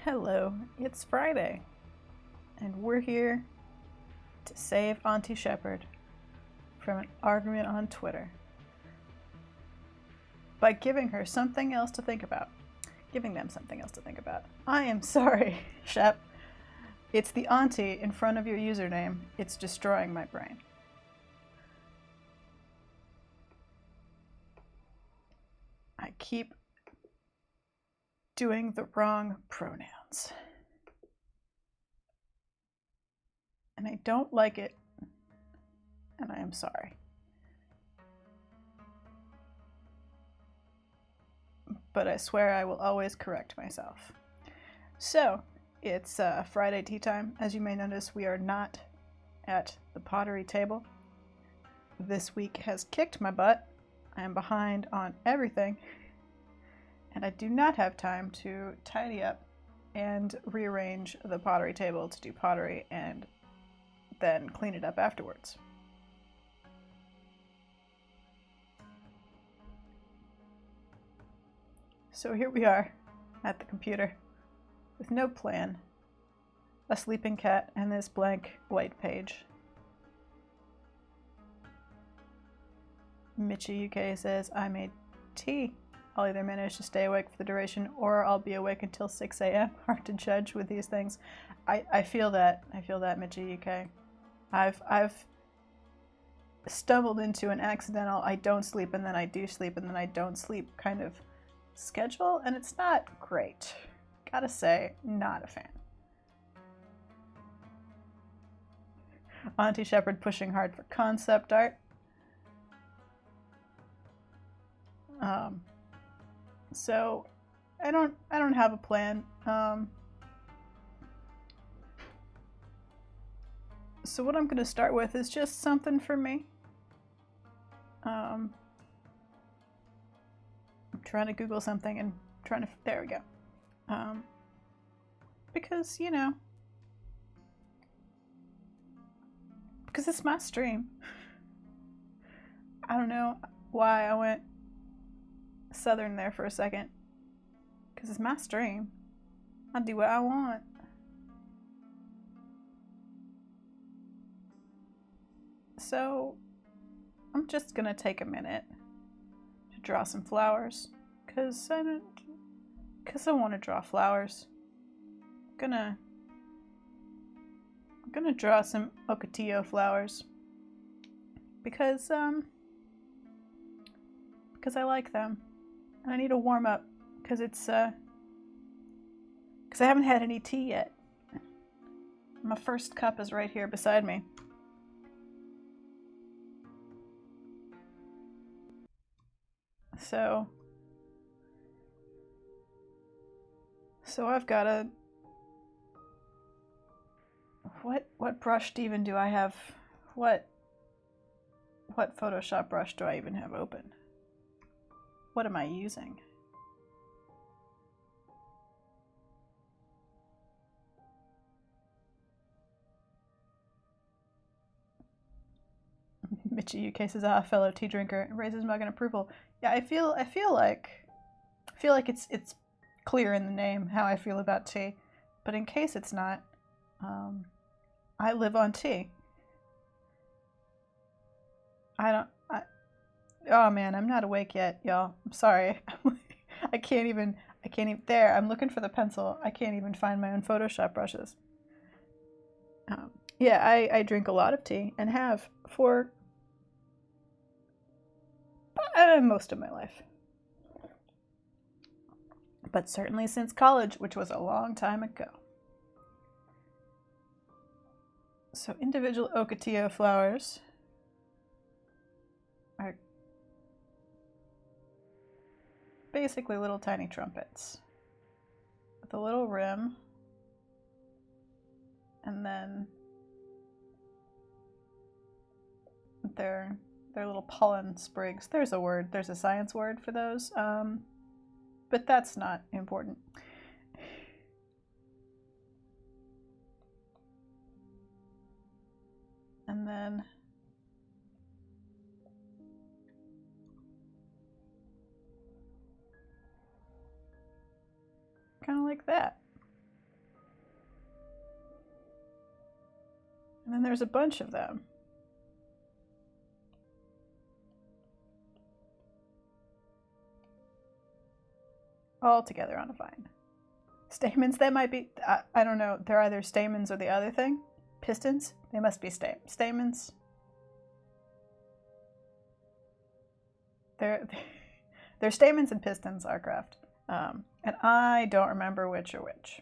Hello, it's Friday, and we're here to save Auntie Shepherd from an argument on Twitter by giving her something else to think about. Giving them something else to think about. I am sorry, Shep. It's the auntie in front of your username. It's destroying my brain. I keep doing the wrong pronouns. And I don't like it. And I am sorry. But I swear I will always correct myself. So, it's Friday tea time. As you may notice, we are not at the pottery table. This week has kicked my butt. I am behind on everything. And I do not have time to tidy up and rearrange the pottery table to do pottery and then clean it up afterwards. So here we are at the computer with no plan, a sleeping cat, and this blank white page. Mitchie UK says, I made tea. I'll either manage to stay awake for the duration or I'll be awake until 6 a.m. Hard to judge with these things. I feel that. I feel that, Mitchie UK. I've stumbled into an accidental I don't sleep and then I do sleep and then I don't sleep kind of schedule, and it's not great. Gotta say, not a fan. Auntie Shepherd pushing hard for concept art. So I don't have a plan. So what I'm gonna start with is just something for me. I'm trying to Google something and there we go. Because, you know, because it's my stream. I don't know why I went southern there for a second. Because it's my stream. I do what I want. So, I'm just gonna take a minute to draw some flowers. Because I want to draw flowers. I'm gonna draw some ocotillo flowers. Because I like them. And I need to warm up because it's because I haven't had any tea yet. My first cup is right here beside me. So I've got a what brush even do I have? What Photoshop brush do I even have open? What am I using? Mitchie UK says, fellow tea drinker, raises mug in approval. Yeah, I feel like it's clear in the name how I feel about tea, but in case it's not, I live on tea. Oh man, I'm not awake yet, y'all. I'm sorry. I can't even, there, I'm looking for the pencil. I can't even find my own Photoshop brushes. Yeah, I drink a lot of tea and have for most of my life. But certainly since college, which was a long time ago. So individual ocotillo flowers are basically little tiny trumpets with a little rim, and then they're little pollen sprigs. There's a word, there's a science word for those, but that's not important. And then kind of like that. And then there's a bunch of them. All together on a vine. Stamens, that might be, I don't know, they're either stamens or the other thing. Pistons? They must be stamens. They're stamens and pistons, Arcraft. And I don't remember which are which.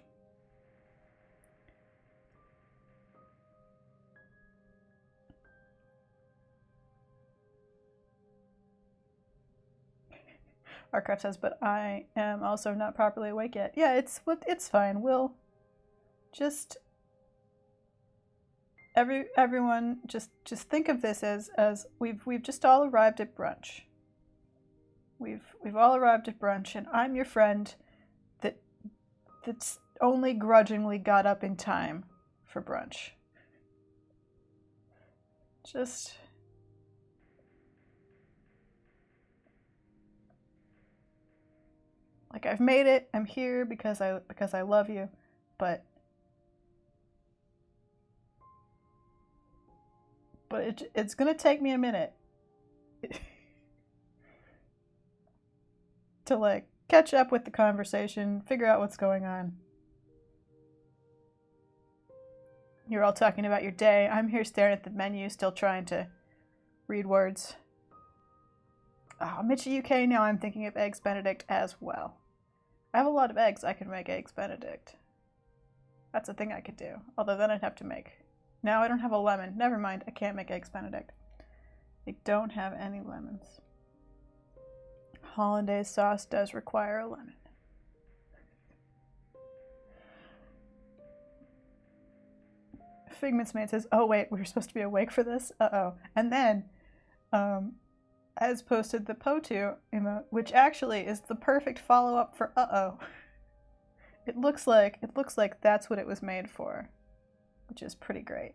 Arcraft says, but I am also not properly awake yet. Yeah, it's fine. We'll just everyone just think of this as we've just all arrived at brunch. We've all arrived at brunch, and I'm your friend that's only grudgingly got up in time for brunch. Just like, I've made it. I'm here because I love you, but it's gonna take me a minute to like catch up with the conversation, figure out what's going on. You're all talking about your day. I'm here staring at the menu, still trying to read words. Oh, Mitchie UK, now I'm thinking of Eggs Benedict as well. I have a lot of eggs. I could make Eggs Benedict. That's a thing I could do. Although then I'd have to make... Now I don't have a lemon. Never mind, I can't make Eggs Benedict. I don't have any lemons. Hollandaise sauce does require a lemon. Figment's mate says, oh wait, we were supposed to be awake for this? Uh-oh. And then, has posted the Potu emote, which actually is the perfect follow-up for uh-oh. It looks like that's what it was made for, which is pretty great.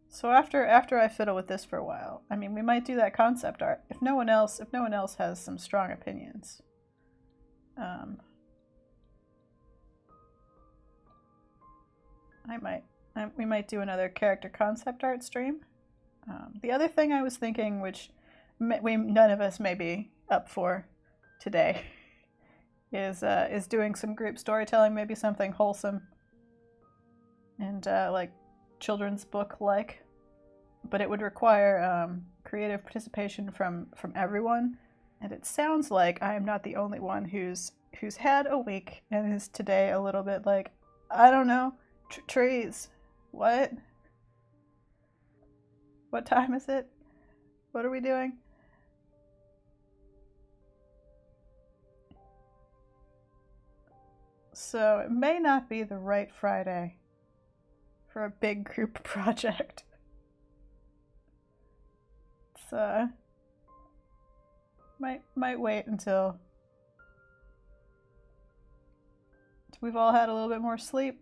So after I fiddle with this for a while, I mean, we might do that concept art if no one else has some strong opinions. We might do another character concept art stream. The other thing I was thinking, which none of us may be up for today, is doing some group storytelling, maybe something wholesome and like children's book like, but it would require creative participation from everyone. And it sounds like I am not the only one who's had a week and is today a little bit like, I don't know, trees. What? What time is it? What are we doing? So it may not be the right Friday for a big group project. It's might wait until we've all had a little bit more sleep.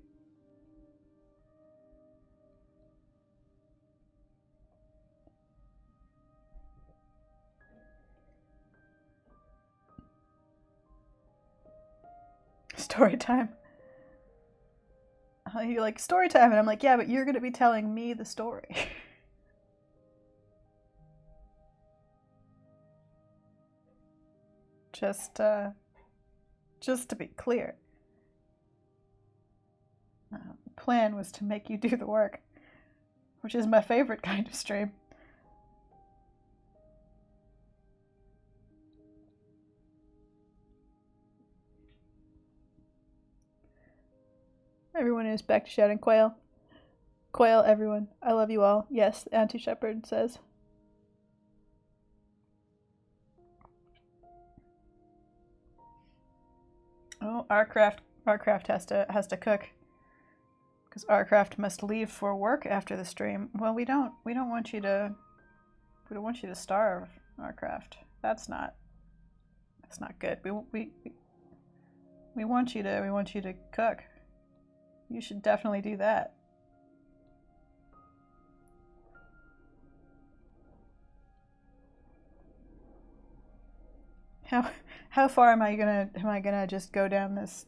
Story time. You're like, story time, and I'm like, yeah, but you're gonna be telling me the story. Just to be clear, the plan was to make you do the work, which is my favorite kind of stream. Everyone is back to shouting quail. Quail, everyone. I love you all. Yes, Auntie Shepherd says. Oh, Arcraft has to cook. Because Arcraft must leave for work after the stream. Well, we don't want you to starve, Arcraft. That's not good. We want you to cook. You should definitely do that. How far am I gonna just go down this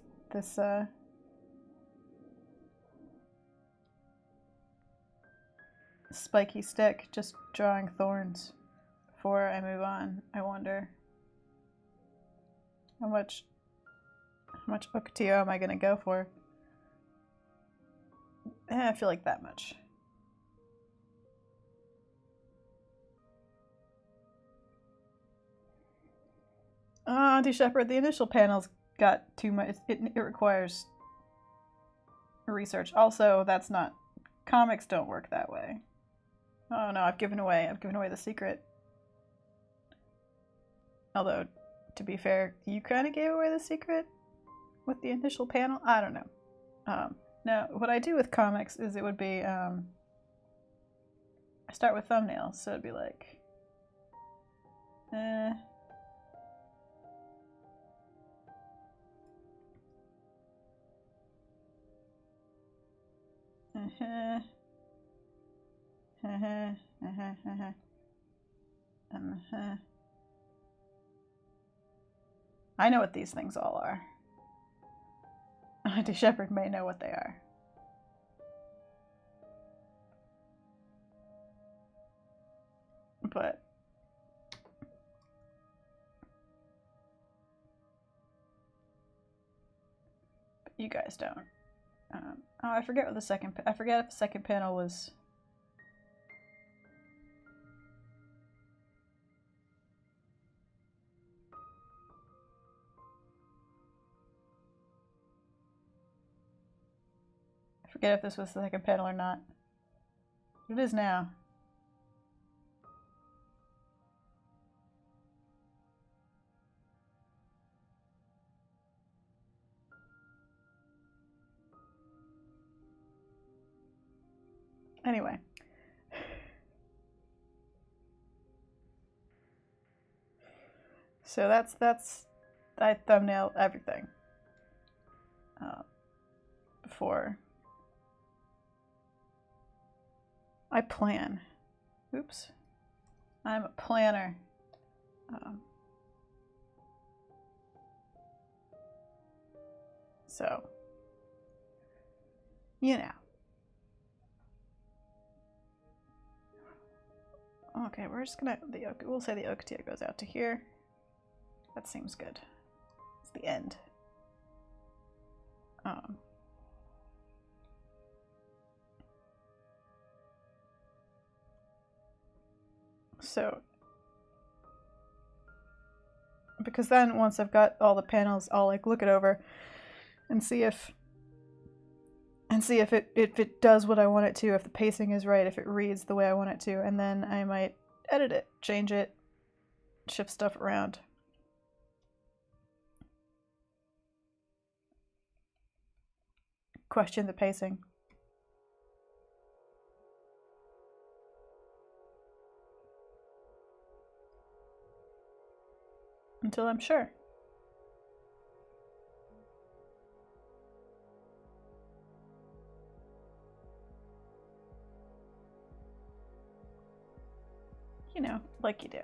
spiky stick, just drawing thorns before I move on. I wonder how much Ocotillo am I gonna go for? I feel like that much. Auntie Shepherd, the initial panel's got too much. It requires research. Also, that's not. Comics don't work that way. Oh no, I've given away the secret. Although, to be fair, you kind of gave away the secret with the initial panel. I don't know. Now, what I do with comics is it would be, I start with thumbnails, so it'd be like, I know what these things all are. Auntie Shepherd may know what they are. But you guys don't. Oh, I forget what the second. I forget if the second panel was. I forget if this was the second panel or not. It is now. Anyway. So that's I thumbnail everything before I plan. Oops. I'm a planner. So, you know. Okay, we're just gonna, we'll say the Ocotillo goes out to here. That seems good. It's the end. So, because then once I've got all the panels, I'll like look it over and see if it does what I want it to, if the pacing is right, if it reads the way I want it to, and then I might edit it, change it, shift stuff around. Question the pacing. Until I'm sure. You know, like you do.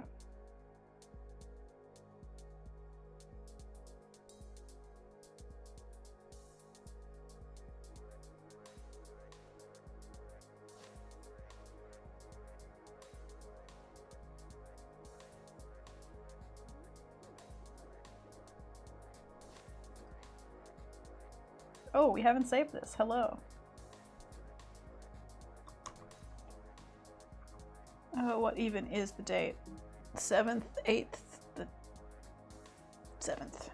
Oh, we haven't saved this. Hello. Oh, what even is the date? 7th, 8th, the 7th.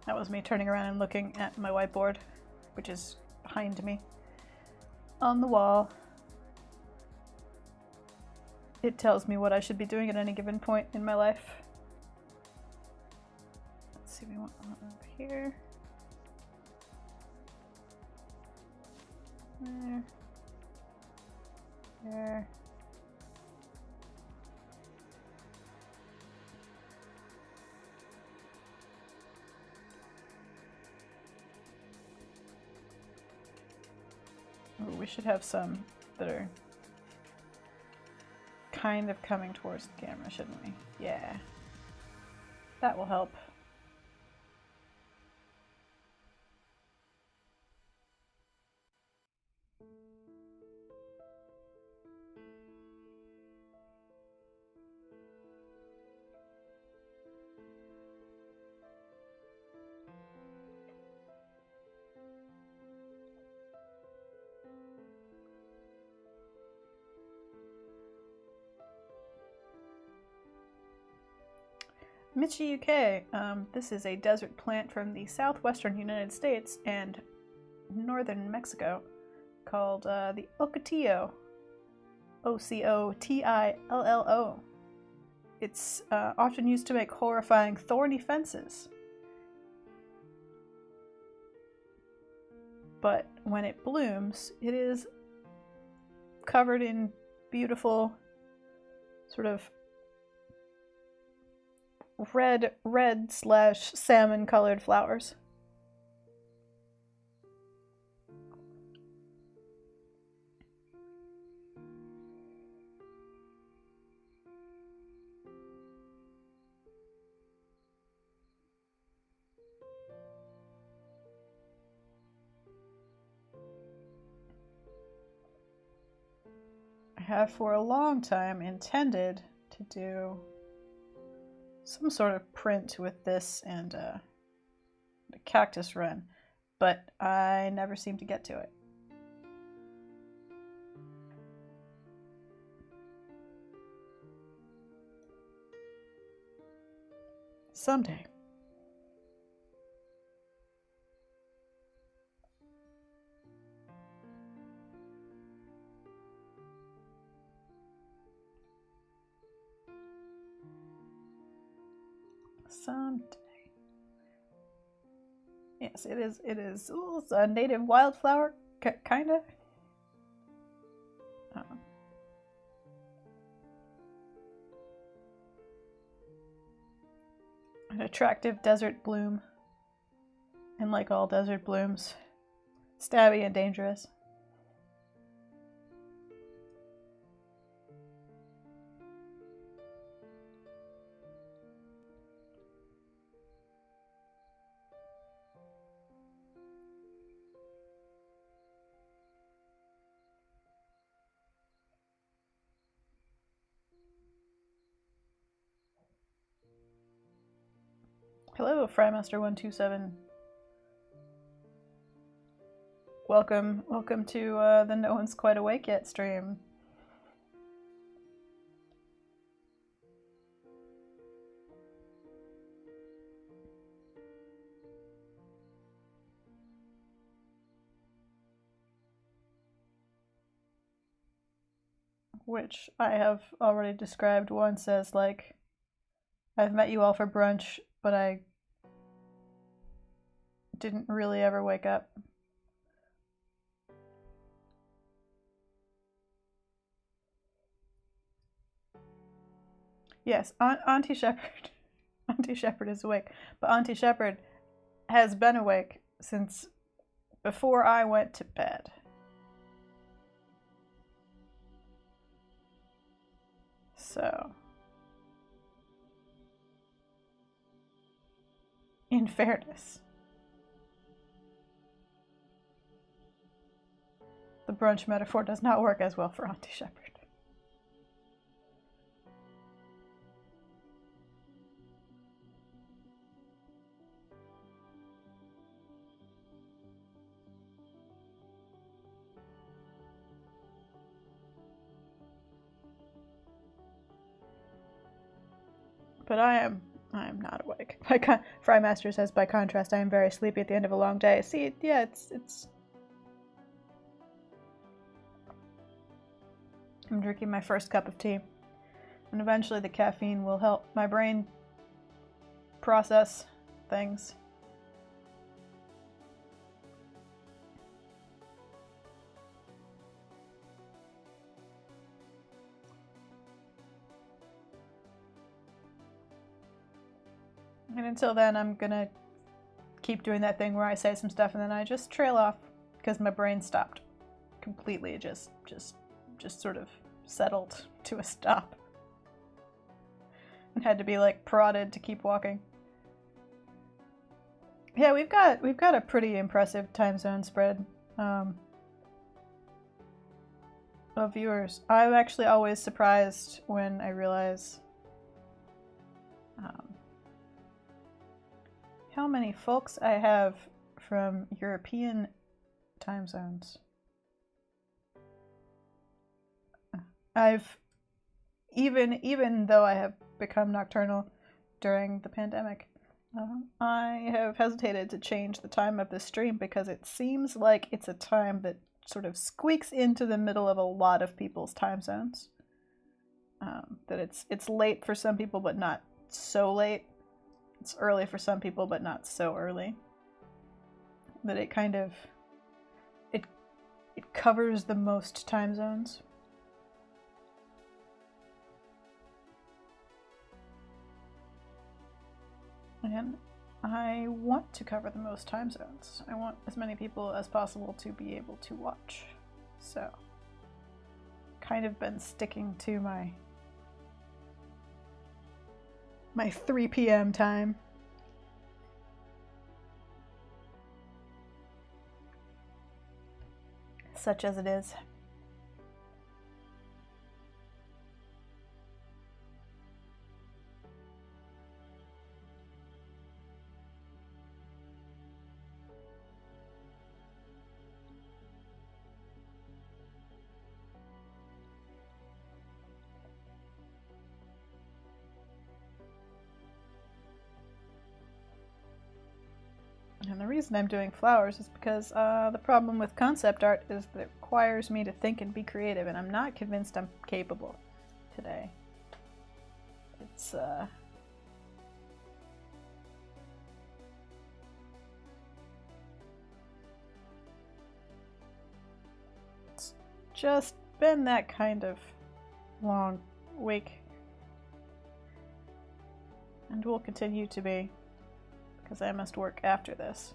That was me turning around and looking at my whiteboard, which is behind me on the wall. It tells me what I should be doing at any given point in my life. Let's see, we want one over here. There. Ooh, we should have some that are kind of coming towards the camera, shouldn't we? Yeah. That will help. Michi UK. This is a desert plant from the southwestern United States and northern Mexico called the Ocotillo. Ocotillo. It's often used to make horrifying thorny fences. But when it blooms, it is covered in beautiful sort of red/salmon colored flowers. I have for a long time intended to do some sort of print with this and the cactus run, but I never seem to get to it. Someday. Someday. Yes, it is. It is. Ooh, it's a native wildflower, kinda. An attractive desert bloom. And like all desert blooms, stabby and dangerous. Hello, Frymaster127. Welcome to the No One's Quite Awake Yet stream. Which I have already described once as like, I've met you all for brunch, but I didn't really ever wake up. Yes, Auntie Shepherd. Auntie Shepherd is awake, but Auntie Shepherd has been awake since before I went to bed. So, in fairness, the brunch metaphor does not work as well for Auntie Shepherd. But I am not awake. Frymaster says, by contrast, I am very sleepy at the end of a long day. See, yeah, it's... I'm drinking my first cup of tea. And eventually the caffeine will help my brain process things. And until then, I'm gonna keep doing that thing where I say some stuff and then I just trail off because my brain stopped completely. Just sort of settled to a stop and had to be like prodded to keep walking. Yeah, we've got a pretty impressive time zone spread of viewers. I'm actually always surprised when I realize how many folks I have from European time zones. I've even though I have become nocturnal, during the pandemic. I have hesitated to change the time of the stream because it seems like it's a time that sort of squeaks into the middle of a lot of people's time zones. That it's late for some people, but not so late. It's early for some people, but not so early. That it kind of it covers the most time zones. And I want to cover the most time zones. I want as many people as possible to be able to watch. So, kind of been sticking to my 3 p.m. time. Such as it is. And the reason I'm doing flowers is because the problem with concept art is that it requires me to think and be creative, and I'm not convinced I'm capable today. It's just been that kind of long week, and will continue to be, because I must work after this.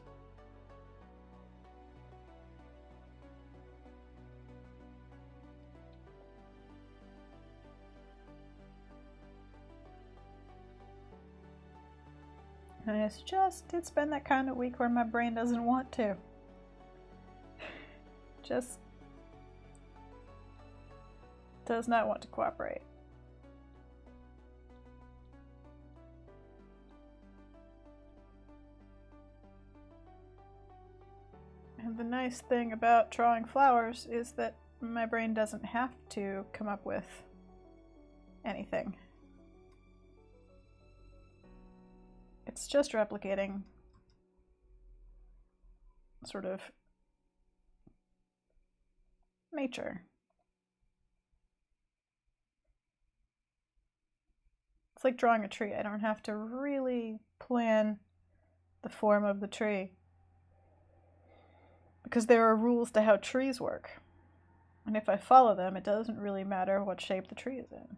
And it's been that kind of week where my brain doesn't want to. Just does not want to cooperate. And the nice thing about drawing flowers is that my brain doesn't have to come up with anything. It's just replicating sort of nature. It's like drawing a tree. I don't have to really plan the form of the tree, because there are rules to how trees work. And if I follow them, it doesn't really matter what shape the tree is in.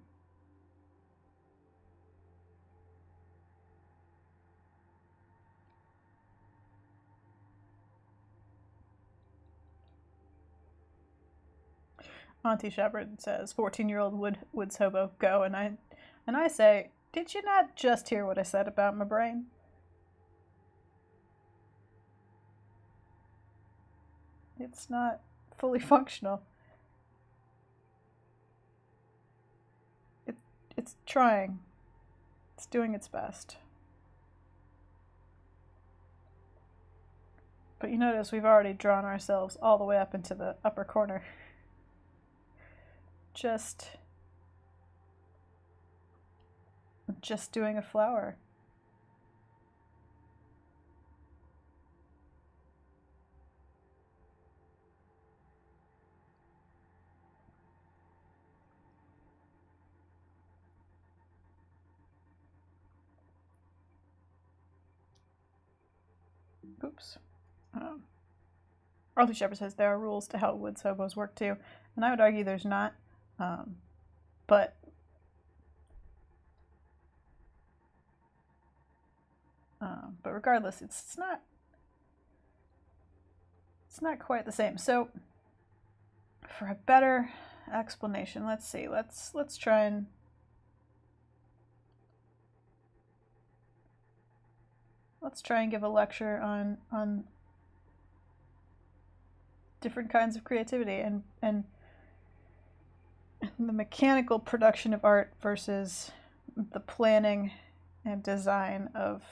Auntie Shepard says, 14-year-old woods hobo, go. And I say, did you not just hear what I said about my brain? It's not fully functional. It's trying. It's doing its best. But you notice we've already drawn ourselves all the way up into the upper corner. Just doing a flower. Oops. Arthur Shepard says there are rules to how woods hobos work too, and I would argue there's not. But regardless, it's not quite the same. So for a better explanation, let's see. Let's try and give a lecture on different kinds of creativity and the mechanical production of art versus the planning and design of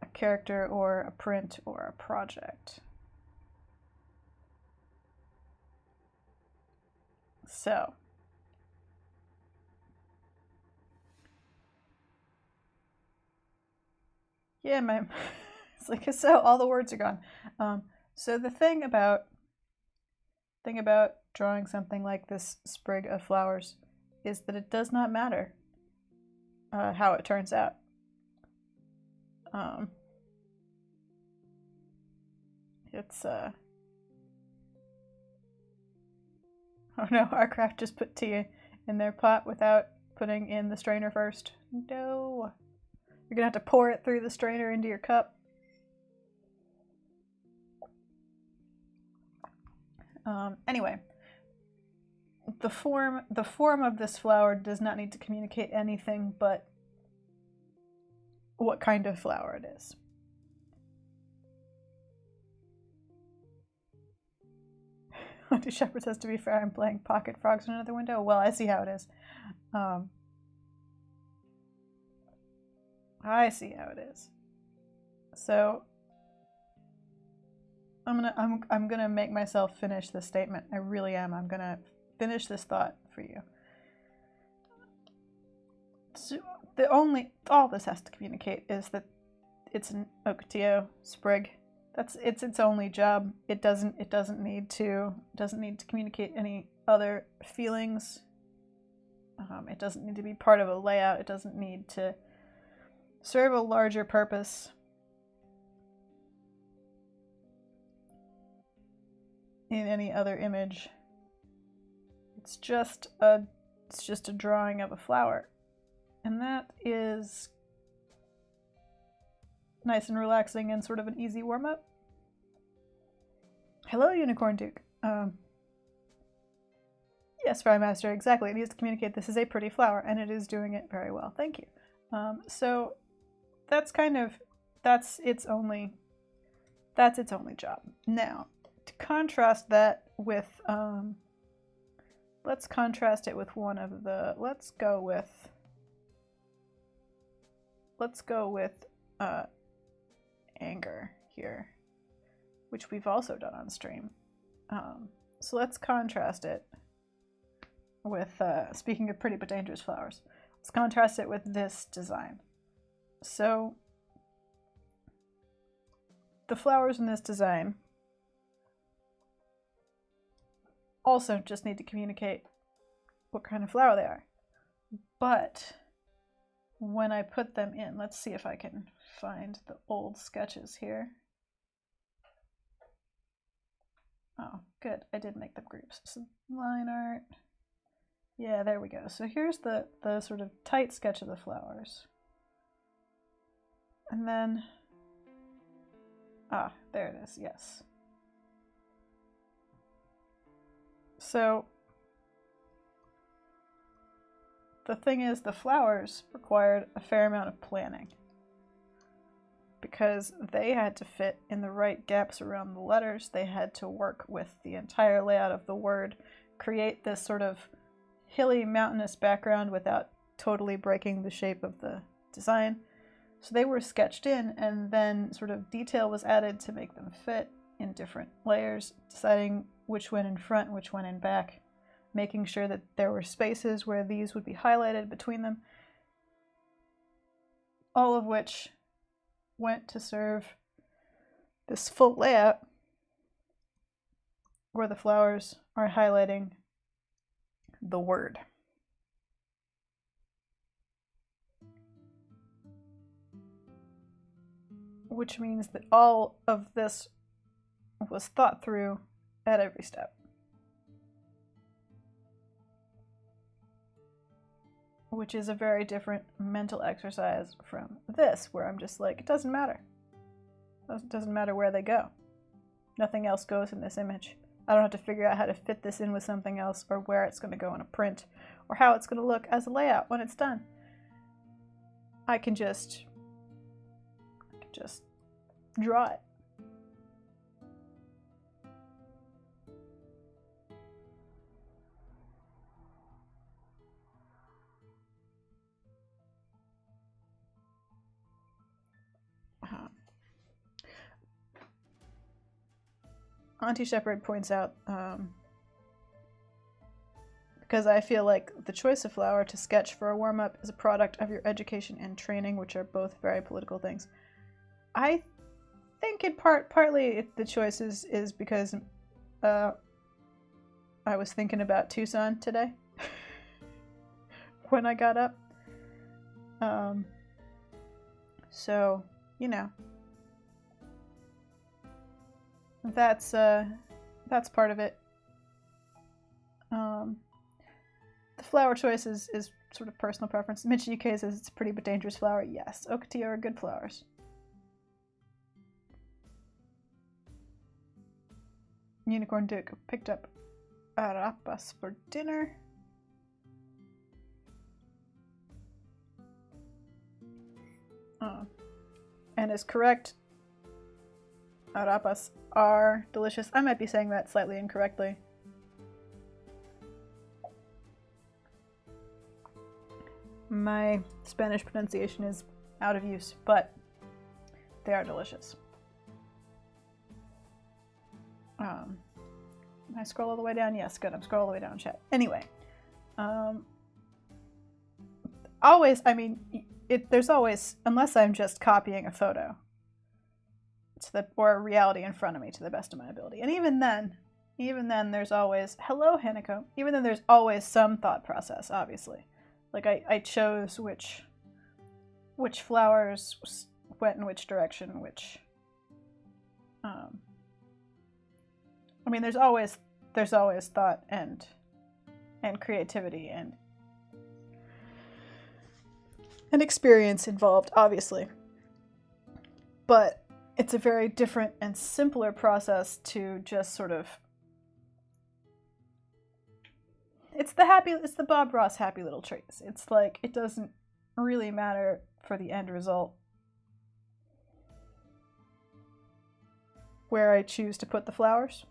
a character or a print or a project. So, Yeah, it's like, so all the words are gone. So the thing about drawing something like this sprig of flowers is that it does not matter how it turns out. It's oh no, our craft just put tea in their pot without putting in the strainer first. No. You're gonna have to pour it through the strainer into your cup. Anyway, the form of this flower does not need to communicate anything but what kind of flower it is. Auntie Shepherd says, to be fair, I'm playing Pocket Frogs in another window. Well, I see how it is. I see how it is. So I'm gonna make myself finish this statement. I really am. I'm gonna finish this thought for you. So all this has to communicate is that it's an ocotillo sprig. It's its only job. It doesn't need to communicate any other feelings. It doesn't need to be part of a layout. It doesn't need to serve a larger purpose. In any other image. It's just a drawing of a flower. And that is nice and relaxing and sort of an easy warm-up. Hello, Unicorn Duke. Yes, Fry Master, exactly. It needs to communicate this is a pretty flower, and it is doing it very well. Thank you. So that's its only job. Now, to contrast that with, let's contrast it with one of the, let's go with anger here, which we've also done on stream. So let's contrast it with, speaking of pretty but dangerous flowers, let's contrast it with this design. So the flowers in this design also just need to communicate what kind of flower they are. But when I put them in, let's see if I can find the old sketches here. Oh, good. I did make them groups. So line art. Yeah, there we go. So here's the sort of tight sketch of the flowers. And then, there it is, yes. So the thing is, the flowers required a fair amount of planning because they had to fit in the right gaps around the letters. They had to work with the entire layout of the word, create this sort of hilly, mountainous background without totally breaking the shape of the design. So they were sketched in, and then sort of detail was added to make them fit in different layers, deciding which went in front, which went in back, making sure that there were spaces where these would be highlighted between them, all of which went to serve this full layout where the flowers are highlighting the word. Which means that all of this was thought through at every step. Which is a very different mental exercise from this, where I'm just like, it doesn't matter. It doesn't matter where they go. Nothing else goes in this image. I don't have to figure out how to fit this in with something else, or where it's going to go in a print, or how it's going to look as a layout when it's done. I can just draw it. Auntie Shepherd points out, because I feel like the choice of flower to sketch for a warm-up is a product of your education and training, which are both very political things. I think in partly the choice is because I was thinking about Tucson today when I got up. So, you know, that's part of it. The flower choice is sort of personal preference. Mitch UK says it's a pretty but dangerous flower. Yes, ocotillo are good flowers. Unicorn Duke picked up arapas for dinner. And is correct. Arapas are delicious. I might be saying that slightly incorrectly. My Spanish pronunciation is out of use, but they are delicious. I scroll all the way down? Yes, good. I'm scrolling all the way down, chat. Anyway, always, I mean, there's always, unless I'm just copying a photo or a reality in front of me to the best of my ability. And even then there's always, hello, Hanako. Even then there's always some thought process, obviously. Like I chose which flowers went in which direction, which, I mean, there's always thought and creativity and experience involved, obviously. But it's a very different and simpler process to just sort of, it's the Bob Ross happy little trees. It's like, it doesn't really matter for the end result where I choose to put the flowers.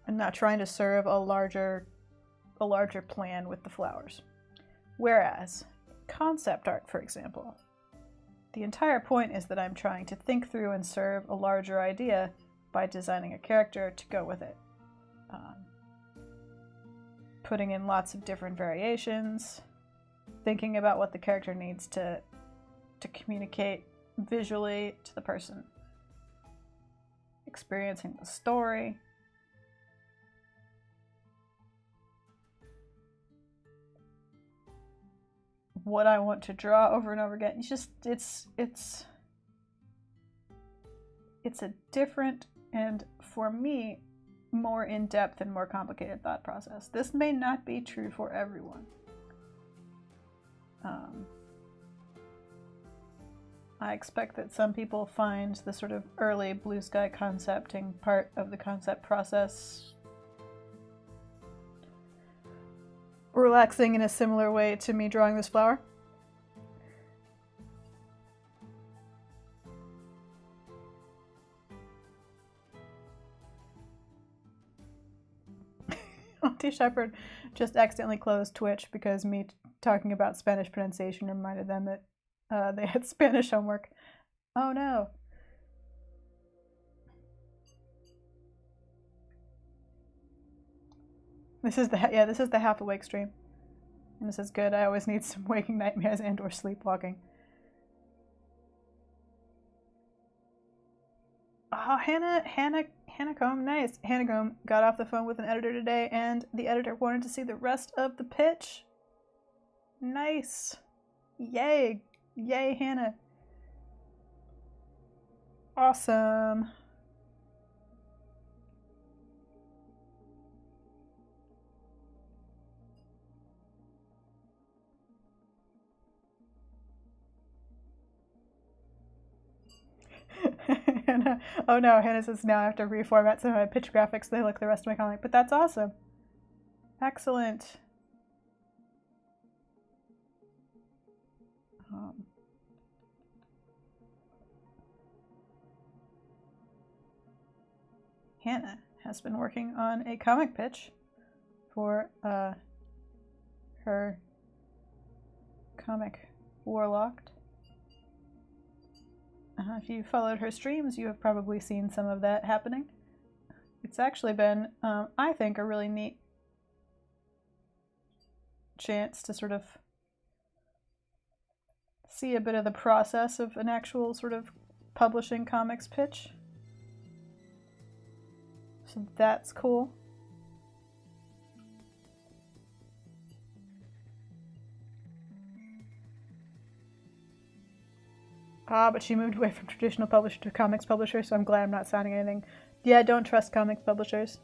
I'm not trying to serve a larger plan with the flowers. Whereas concept art, for example, the entire point is that I'm trying to think through and serve a larger idea by designing a character to go with it. Putting in lots of different variations, thinking about what the character needs to communicate visually to the person experiencing the story. What I want to draw over and over again. It's just, it's a different and, for me, more in-depth and more complicated thought process. This may not be true for everyone. I expect that some people find the sort of early blue sky concepting part of the concept process relaxing in a similar way to me drawing this flower. Auntie Shepherd just accidentally closed Twitch because me talking about Spanish pronunciation reminded them that they had Spanish homework. Oh no. This is the half awake stream. And this is good. I always need some waking nightmares and or sleepwalking. Oh, Hannah Combe, nice. Hannah Combe got off the phone with an editor today, and the editor wanted to see the rest of the pitch. Nice. Yay. Yay, Hannah. Awesome. Hannah, oh no, Hannah says now I have to reformat some of my pitch graphics so they look the rest of my comic, but that's awesome. Excellent. Hannah has been working on a comic pitch for her comic Warlocked. If you followed her streams, you have probably seen some of that happening. It's actually been, I think, a really neat chance to sort of see a bit of the process of an actual sort of publishing comics pitch. So that's cool. But she moved away from traditional publisher to comics publisher, so I'm glad I'm not signing anything. Yeah, don't trust comics publishers.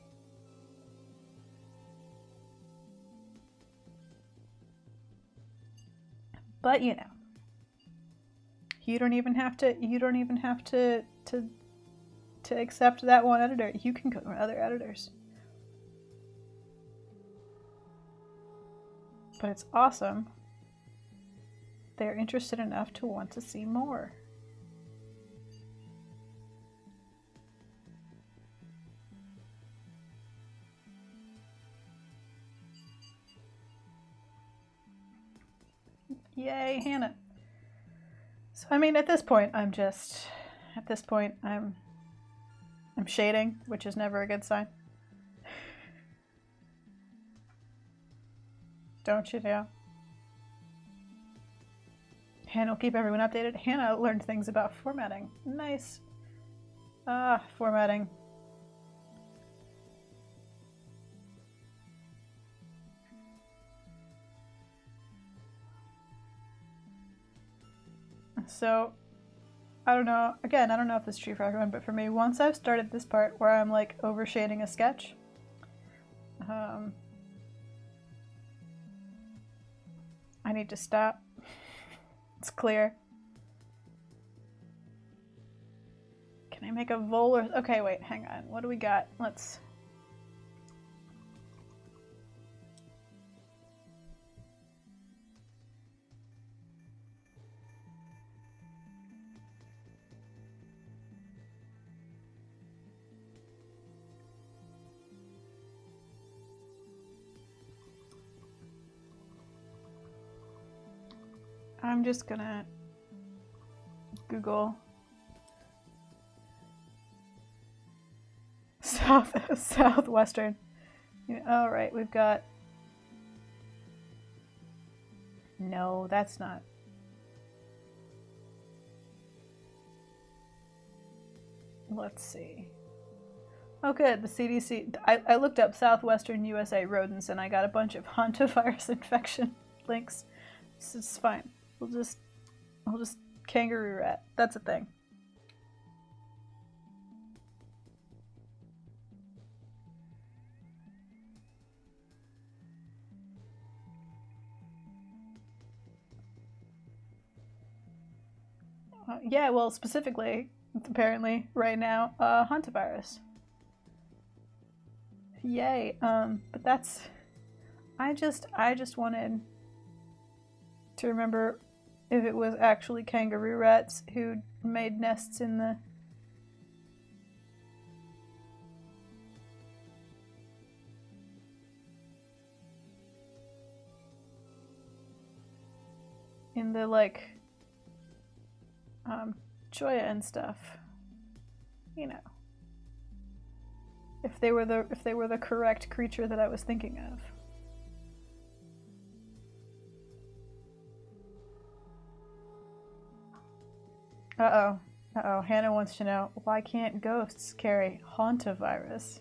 But you know, you don't even have to accept that one editor. You can go to other editors. But it's awesome. They're interested enough to want to see more. Yay, Hannah. So I mean, at this point I'm shading, which is never a good sign. Don't you know? Hannah will keep everyone updated. Hannah learned things about formatting. Nice. Formatting. So, I don't know. Again, I don't know if this is true for everyone, but for me, once I've started this part where I'm like overshading a sketch, I need to stop. It's clear. Can I make a vole or... Okay, wait, hang on. What do we got? Let's... I'm just gonna Google Southwestern. All right, we've got... No, that's not... Let's see. Oh good, the CDC... I looked up Southwestern USA rodents and I got a bunch of hantavirus infection links. This is fine. We'll just kangaroo rat. That's a thing. Yeah, well, specifically, apparently, right now, hantavirus. Yay. But that's... I just wanted to remember if it was actually kangaroo rats who made nests in the... like, choya and stuff. You know. If they were the correct creature that I was thinking of. Uh-oh. Hannah wants to know, why can't ghosts carry hantavirus?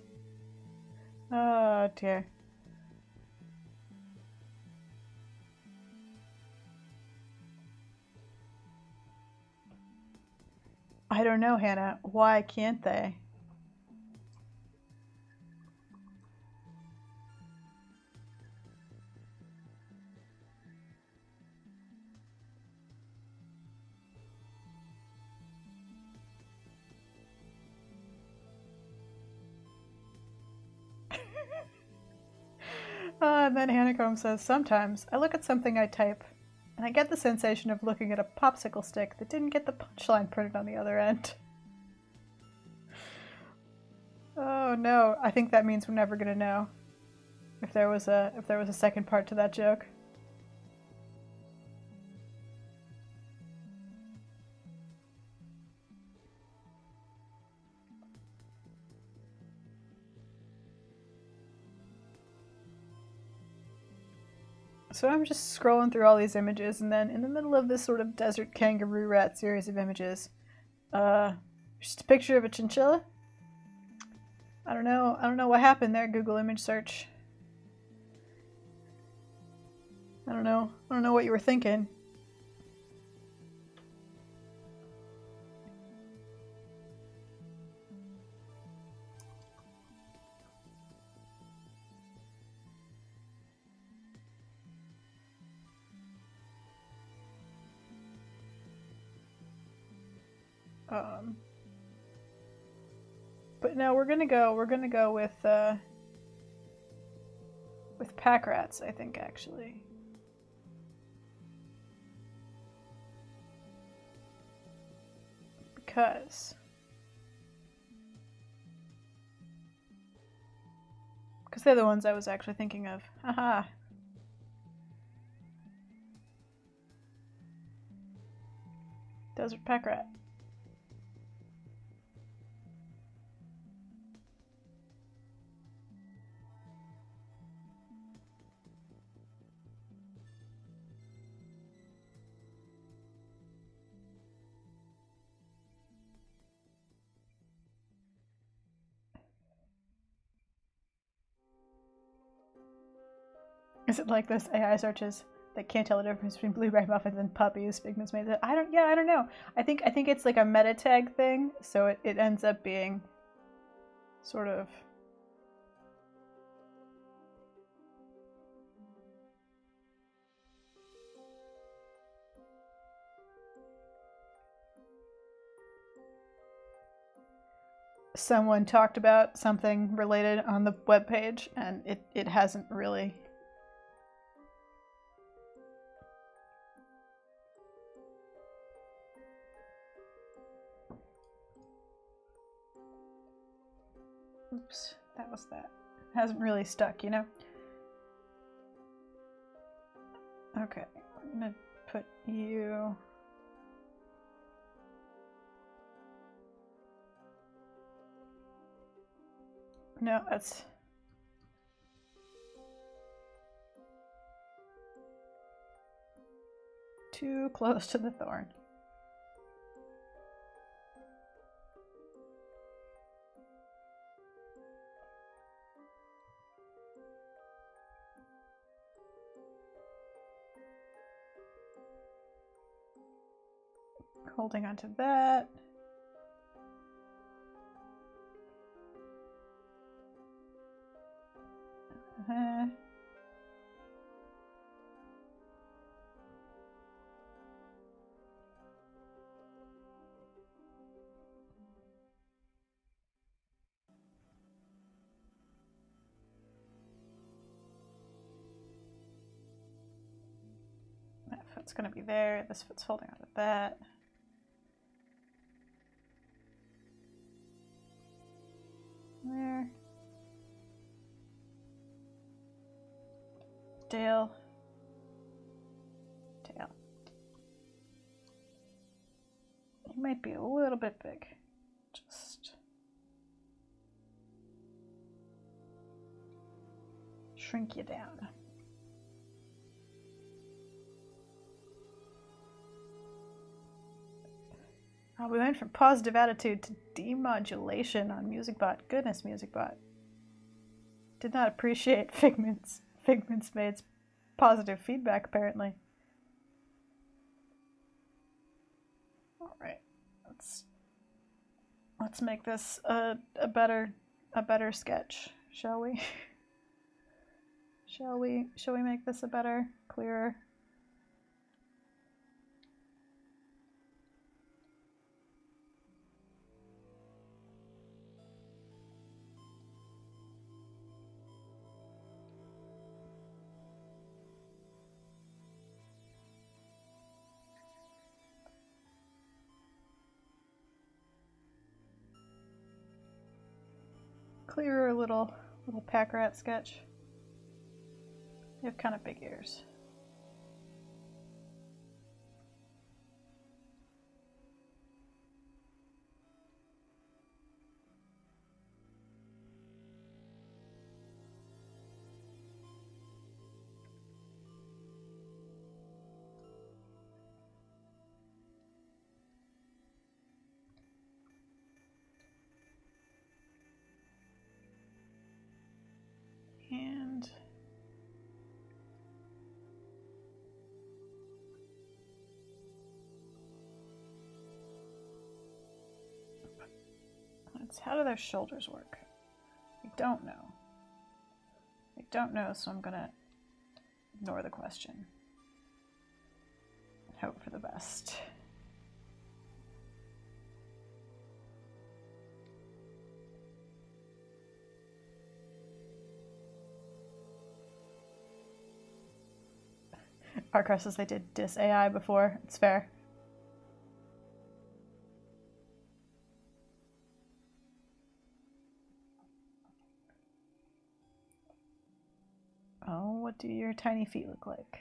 Oh, dear. I don't know, Hannah. Why can't they? And then Honeycomb says, sometimes I look at something I type, and I get the sensation of looking at a popsicle stick that didn't get the punchline printed on the other end. Oh no, I think that means we're never gonna know if there was a second part to that joke. So I'm just scrolling through all these images, and then in the middle of this sort of desert kangaroo rat series of images, just a picture of a chinchilla. I don't know what happened there. Google image search. I don't know what you were thinking. But no, we're gonna go with pack rats, I think, actually. Because they're the ones I was actually thinking of. Haha. Desert pack rat. Is it like this AI searches that can't tell the difference between blueberry muffins and puppies? Figment's made that. I don't know. I think it's like a meta tag thing, so it ends up being sort of someone talked about something related on the webpage, and it hasn't really. Oops, that was that. It hasn't really stuck, you know? Okay, I'm gonna put you. No, that's too close to the thorn. Holding on to that. That foot's going to be there. This foot's holding on to that. There. Tail. Tail. You might be a little bit big. Just shrink you down. Oh, we went from positive attitude to demodulation on MusicBot. Goodness, MusicBot. Did not appreciate Figment's made positive feedback, apparently. All right, let's make this a better sketch, shall we? Shall we make this a better, clearer? Clearer little pack rat sketch. You have kind of big ears. How do their shoulders work? I don't know. I don't know, so I'm gonna ignore the question. Hope for the best. Arcross says they did dis AI before. It's fair. Oh, what do your tiny feet look like?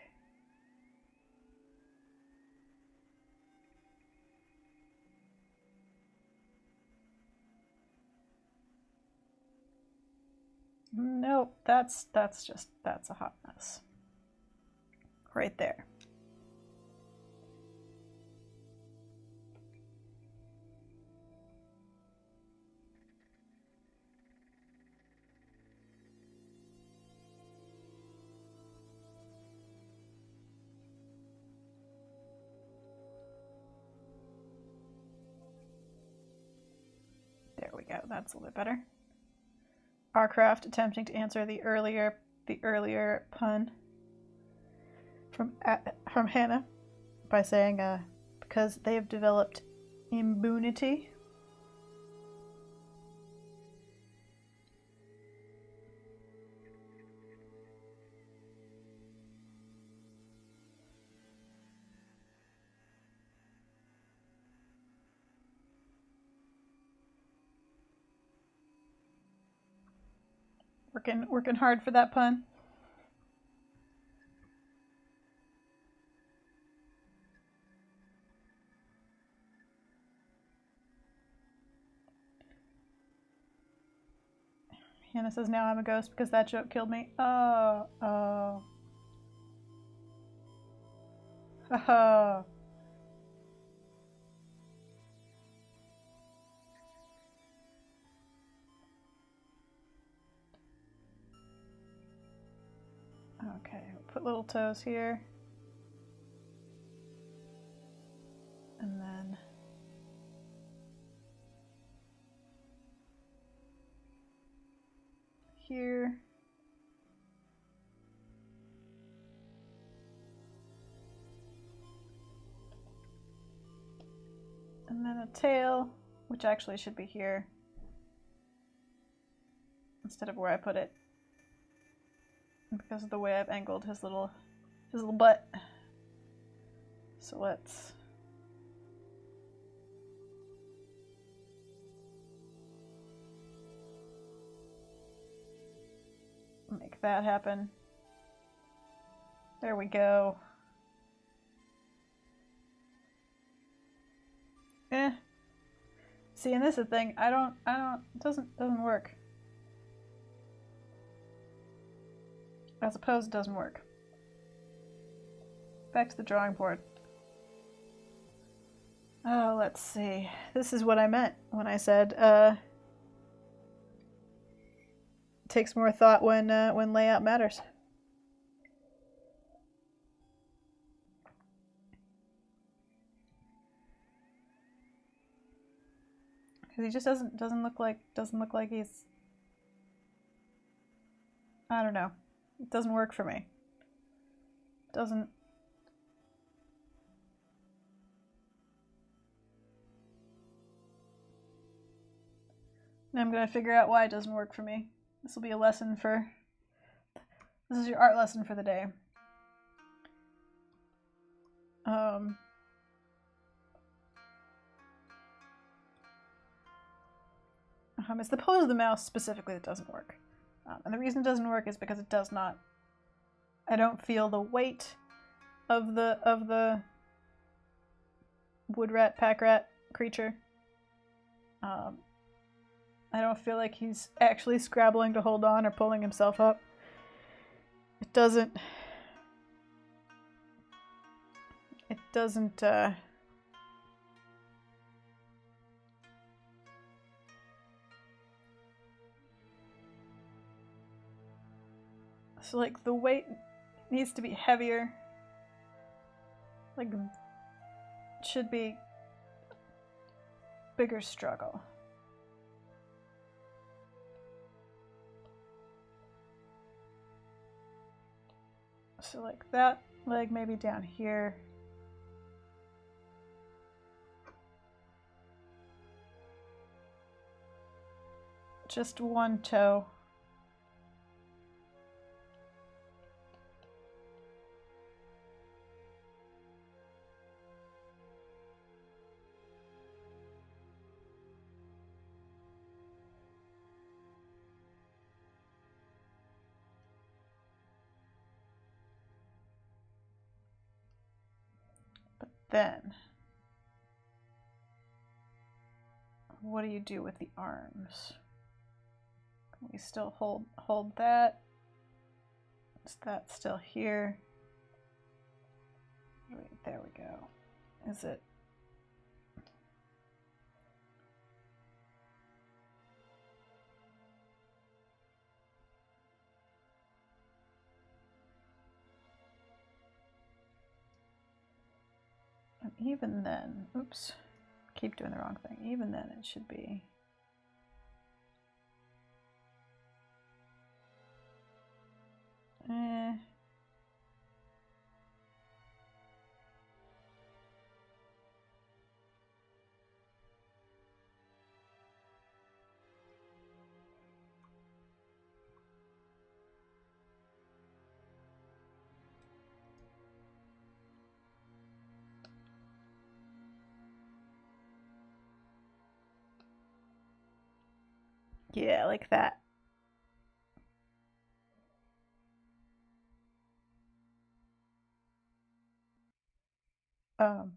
Nope, that's a hot mess. Right there. There we go, that's a little bit better. Arcraft attempting to answer the earlier pun from Hannah by saying because they have developed immunity. Working hard for that pun. Hannah says, now I'm a ghost because that joke killed me. Oh. Oh. Okay, we'll put little toes here. And then here. And then a tail, which actually should be here instead of where I put it, because of the way I've angled his little butt. So let's make that happen. There we go. See, and this is the thing, it doesn't work. As opposed, it doesn't work. Back to the drawing board. Oh, let's see. This is what I meant when I said, it takes more thought when layout matters. Because he just doesn't look like he's, I don't know. It doesn't work for me. It doesn't. And I'm gonna figure out why it doesn't work for me. This will be a lesson for. This is your art lesson for the day. It's the pose of the mouse specifically that doesn't work. And the reason it doesn't work is because it does not. I don't feel the weight of the wood rat, pack rat creature. I don't feel like he's actually scrabbling to hold on or pulling himself up. It doesn't. So, like, the weight needs to be heavier. Like, should be bigger struggle. So like that leg maybe down here. Just one toe. But then, what do you do with the arms? We still hold that. Is that still here? Wait, there we go. Is it? And even then, oops, keep doing the wrong thing. Even then it should be. Yeah, like that. Um,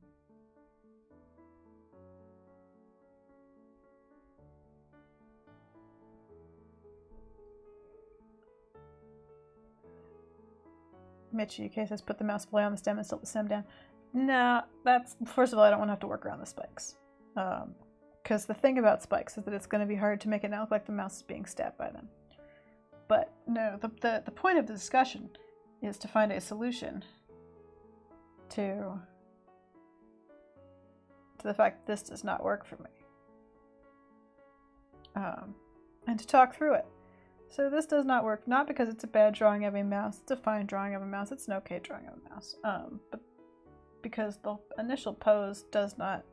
Mitch UK says put the mouse fully on the stem and tilt the stem down. No, that's, first of all, I don't want to have to work around the spikes. Because the thing about spikes is that it's going to be hard to make it not look like the mouse is being stabbed by them. But no, the point of the discussion is to find a solution to the fact that this does not work for me. And to talk through it. So this does not work, not because it's a bad drawing of a mouse, it's a fine drawing of a mouse, it's an okay drawing of a mouse, but because the initial pose does not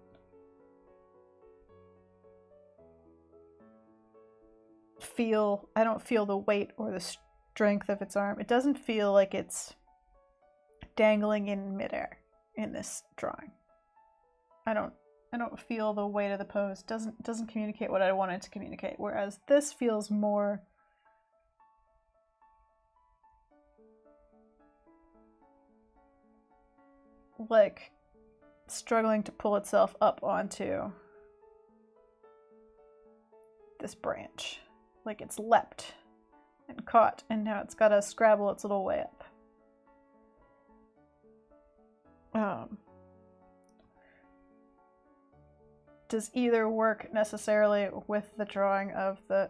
feel, I don't feel the weight or the strength of its arm. It doesn't feel like it's dangling in midair in this drawing. I don't feel the weight of the pose. Doesn't communicate what I wanted to communicate, whereas this feels more like struggling to pull itself up onto this branch. Like it's leapt and caught, and now it's got to scrabble its little way up. Does either work necessarily with the drawing of the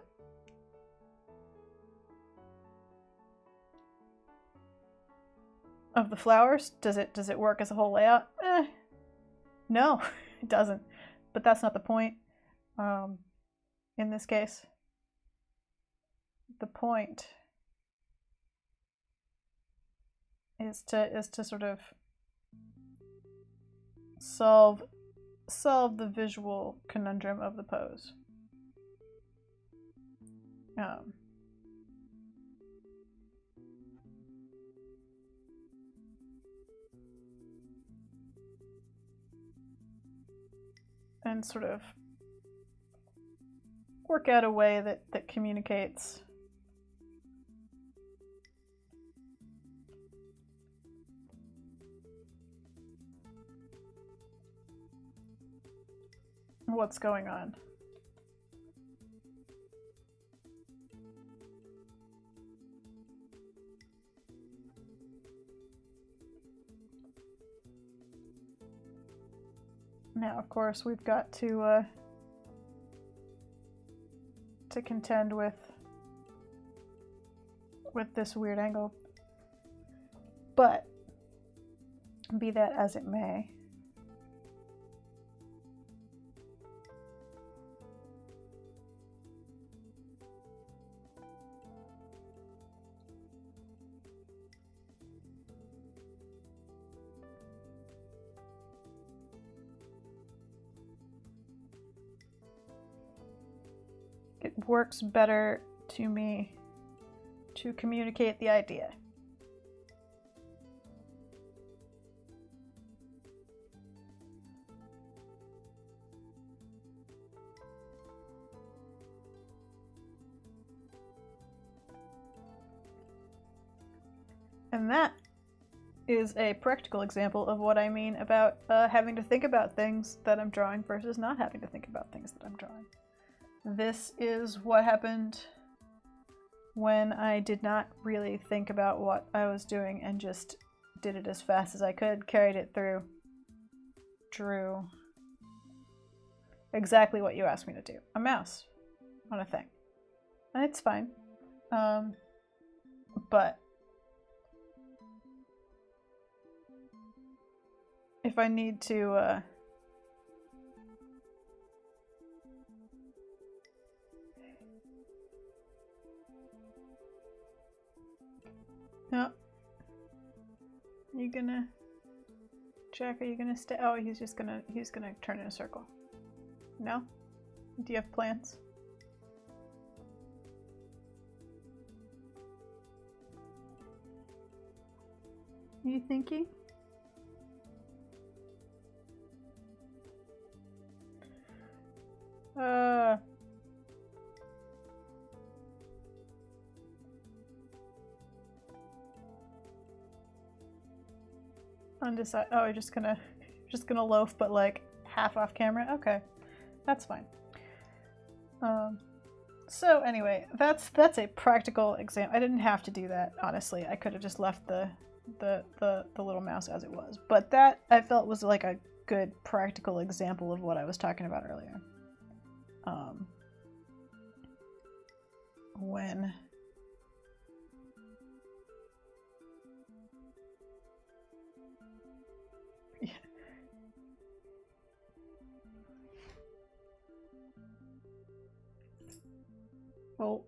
flowers? Does it work as a whole layout? No, it doesn't. But that's not the point. In this case, the point is to sort of solve the visual conundrum of the pose. And sort of work out a way that communicates what's going on. Now, of course, we've got to contend with this weird angle, but be that as it may, it works better to me to communicate the idea. And that is a practical example of what I mean about having to think about things that I'm drawing versus not having to think about things that I'm drawing. This is what happened when I did not really think about what I was doing and just did it as fast as I could, carried it through, drew exactly what you asked me to do. A mouse on a thing. And it's fine. But if I need to no. You gonna Jack, are you gonna stay? Oh, he's gonna turn in a circle. No? Do you have plans? You thinking? Undecided. Oh, you're just gonna loaf, but like half off camera. Okay, that's fine. So anyway, that's a practical example. I didn't have to do that, honestly. I could have just left the little mouse as it was, but that I felt was like a good practical example of what I was talking about earlier. When well,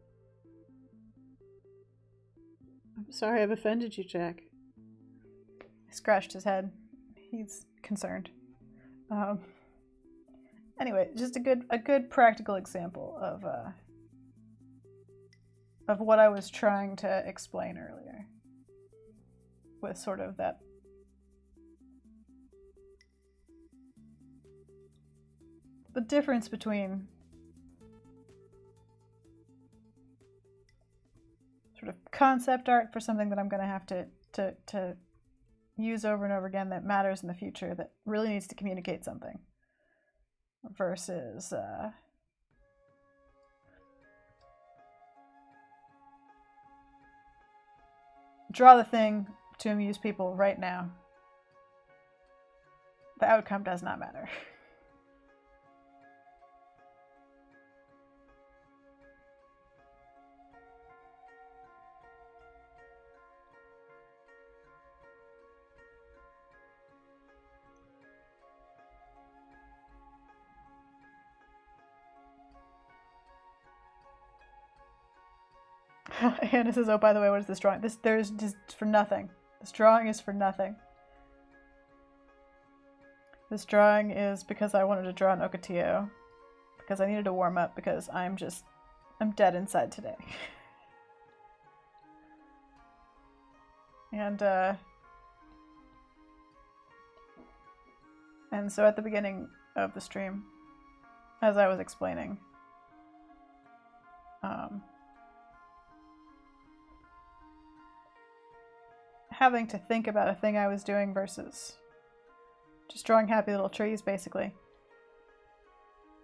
I'm sorry I've offended you, Jack. He scratched his head. He's concerned. Anyway, just a good practical example of what I was trying to explain earlier, with sort of that the difference between sort of concept art for something that I'm going to have to use over and over again that matters in the future, that really needs to communicate something, versus draw the thing to amuse people right now. The outcome does not matter. Hannah says, oh, by the way, what is this drawing? There's just for nothing. This drawing is for nothing. This drawing is because I wanted to draw an Ocotillo. Because I needed to warm up, because I'm dead inside today. And so at the beginning of the stream, as I was explaining, having to think about a thing I was doing versus just drawing happy little trees, basically.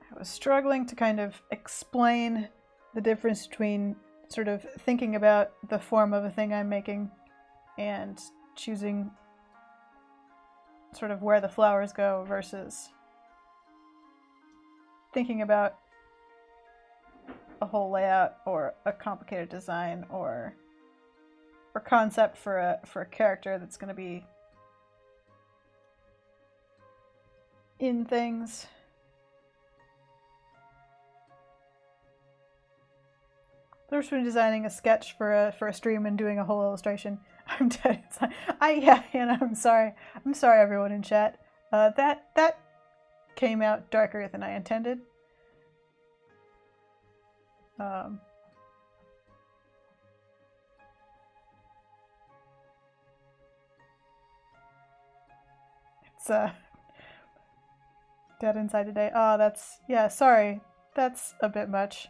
I was struggling to kind of explain the difference between sort of thinking about the form of a thing I'm making and choosing sort of where the flowers go versus thinking about a whole layout or a complicated design or concept for a character that's going to be in things. There's between designing a sketch for a stream and doing a whole illustration. I'm dead inside. Yeah, Hannah, I'm sorry. I'm sorry, everyone in chat. That came out darker than I intended. It's dead inside today. Oh, that's, yeah, sorry. That's a bit much.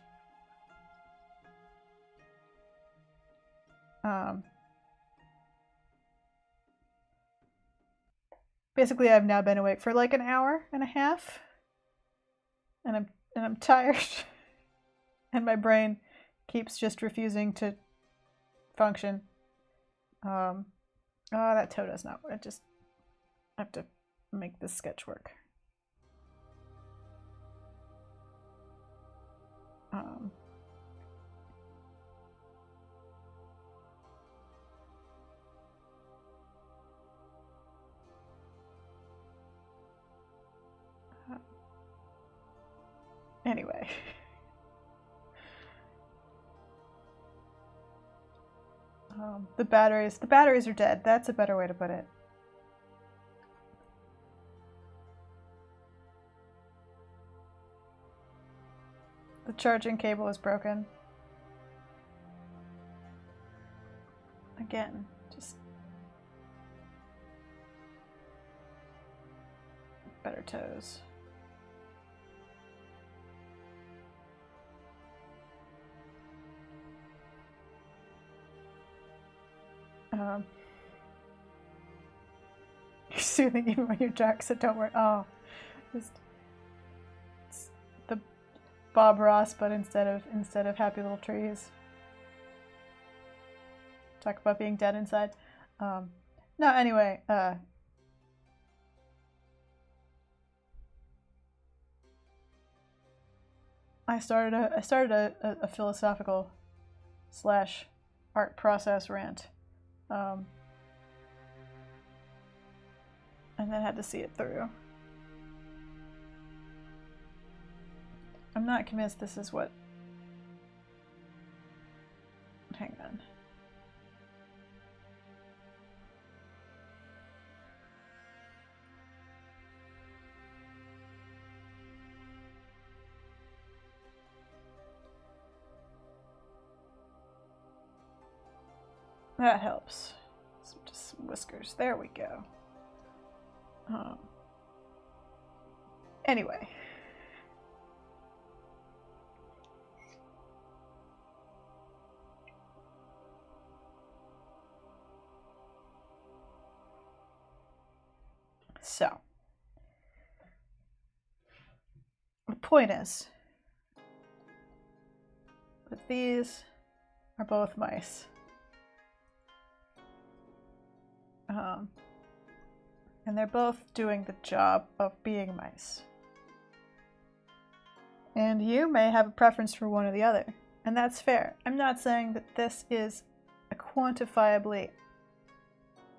Basically, I've now been awake for like an hour and a half, and I'm tired, and my brain keeps just refusing to function. Oh, that toe does not. I just have to make this sketch work. Anyway. The batteries are dead. That's a better way to put it. The charging cable is broken. Again, just better toes. You're soothing even when you're dark, so don't worry. Oh, just it's the Bob Ross, but instead of happy little trees. Talk about being dead inside. No, anyway. I started a philosophical / art process rant. And then had to see it through. I'm not convinced this is what... Hang on. That helps. Just some whiskers. There we go. Anyway. So. The point is that these are both mice. And they're both doing the job of being mice. And you may have a preference for one or the other, and that's fair. I'm not saying that this is a quantifiably,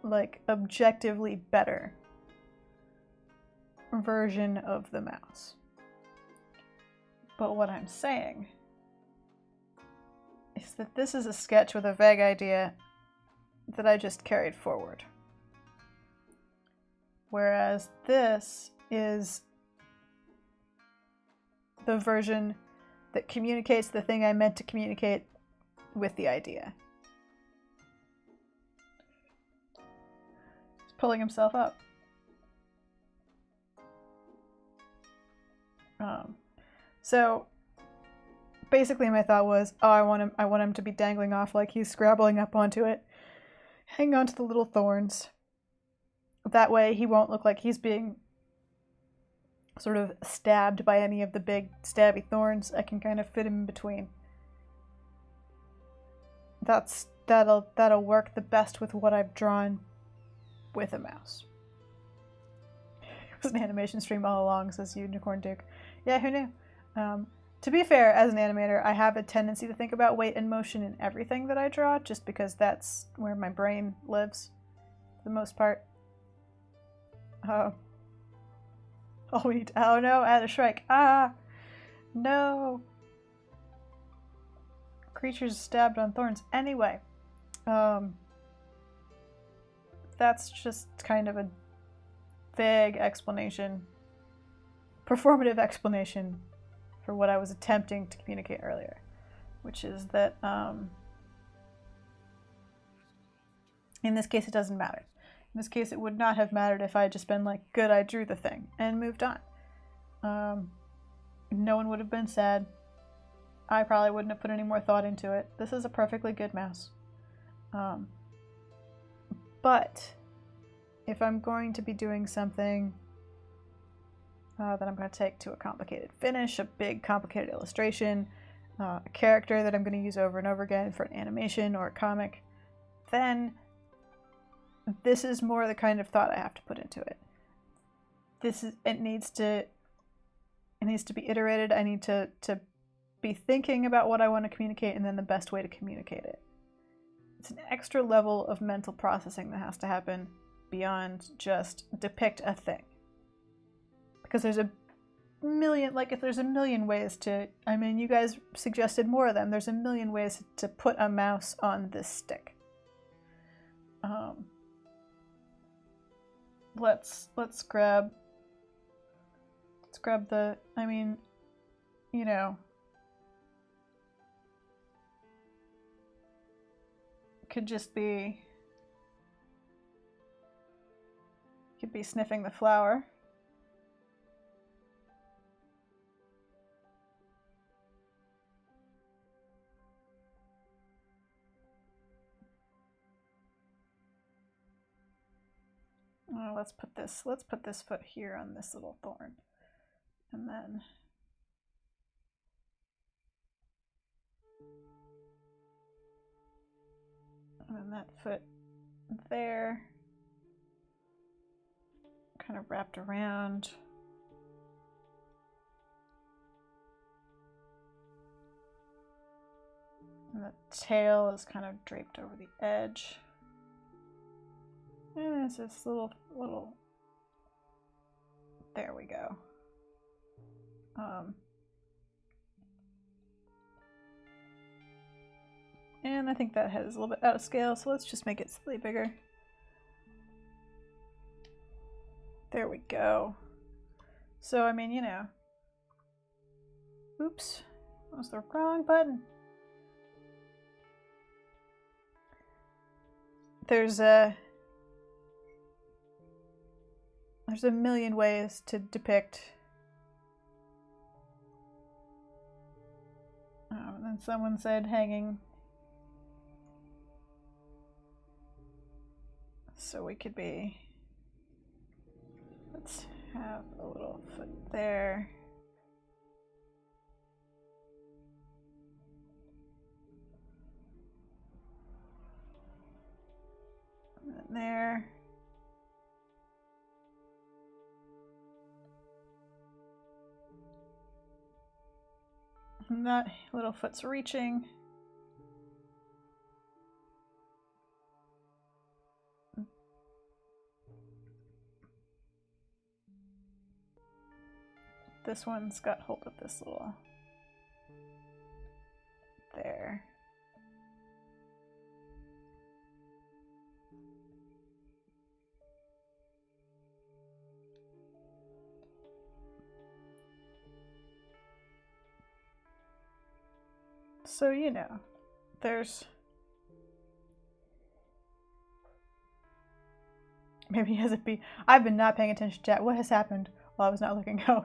like, objectively better version of the mouse. But what I'm saying is that this is a sketch with a vague idea that I just carried forward. Whereas this is the version that communicates the thing I meant to communicate with the idea. He's pulling himself up. So basically my thought was, oh, I want him to be dangling off like he's scrabbling up onto it. Hang on to the little thorns. That way he won't look like he's being sort of stabbed by any of the big stabby thorns. I can kind of fit him in between. That'll work the best with what I've drawn with a mouse. It was an animation stream all along, says Unicorn Duke. Yeah, who knew? To be fair, as an animator, I have a tendency to think about weight and motion in everything that I draw, just because that's where my brain lives, for the most part. Oh no, add a Shrike. Ah! No! Creatures stabbed on thorns. Anyway, that's just kind of a vague explanation, performative explanation for what I was attempting to communicate earlier. which is that in this case it doesn't matter. In this case it would not have mattered if I had just been like, good, I drew the thing, and moved on. No one would have been sad. I probably wouldn't have put any more thought into it. This is a perfectly good mouse. But if I'm going to be doing something that I'm going to take to a complicated finish, a big complicated illustration, a character that I'm going to use over and over again for an animation or a comic, then this is more the kind of thought I have to put into it. It needs to be iterated. I need to be thinking about what I want to communicate and then the best way to communicate it. It's an extra level of mental processing that has to happen beyond just depict a thing. Because there's a million, like if there's a million ways to, I mean, you guys suggested more of them. There's a million ways to put a mouse on this stick. Let's grab the, I mean, you know, could be sniffing the flower. Let's put this foot here on this little thorn. And then that foot there, kind of wrapped around. And the tail is kind of draped over the edge. And there's this little, there we go. And I think that head is a little bit out of scale, so let's just make it slightly bigger. There we go. So, I mean, you know. Oops. That was the wrong button. There's a million ways to depict. And then someone said hanging. So we could be, let's have a little foot there. And then there. And that little foot's reaching. This one's got hold of this little there. So, you know, there's maybe he has a bee. I've been not paying attention to chat. What has happened while I was not looking? Oh.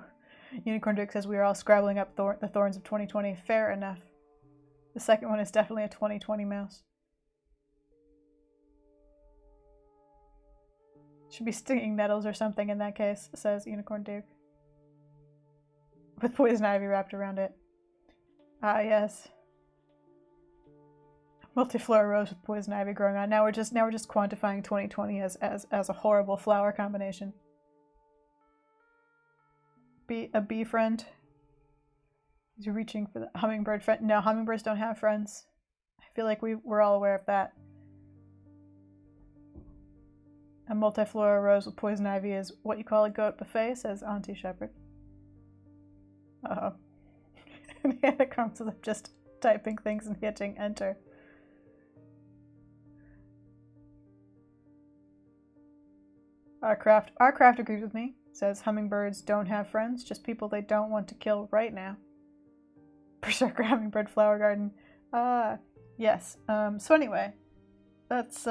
Unicorn Duke says we are all scrabbling up the thorns of 2020. Fair enough. The second one is definitely a 2020 mouse. Should be stinging nettles or something in that case, says Unicorn Duke. With poison ivy wrapped around it. Ah, yes. Multiflora rose with poison ivy growing on. Now we're just quantifying 2020 as a horrible flower combination. A bee friend. He's reaching for the hummingbird friend. No, hummingbirds don't have friends. I feel like we're all aware of that. A multiflora rose with poison ivy is what you call a goat buffet, says Auntie Shepherd. Uh-oh. And the anagrams of just typing things and hitting enter. Our craft agrees with me. Says hummingbirds don't have friends, just people they don't want to kill right now. Berserker Hummingbird Flower Garden. Yes. So anyway, that's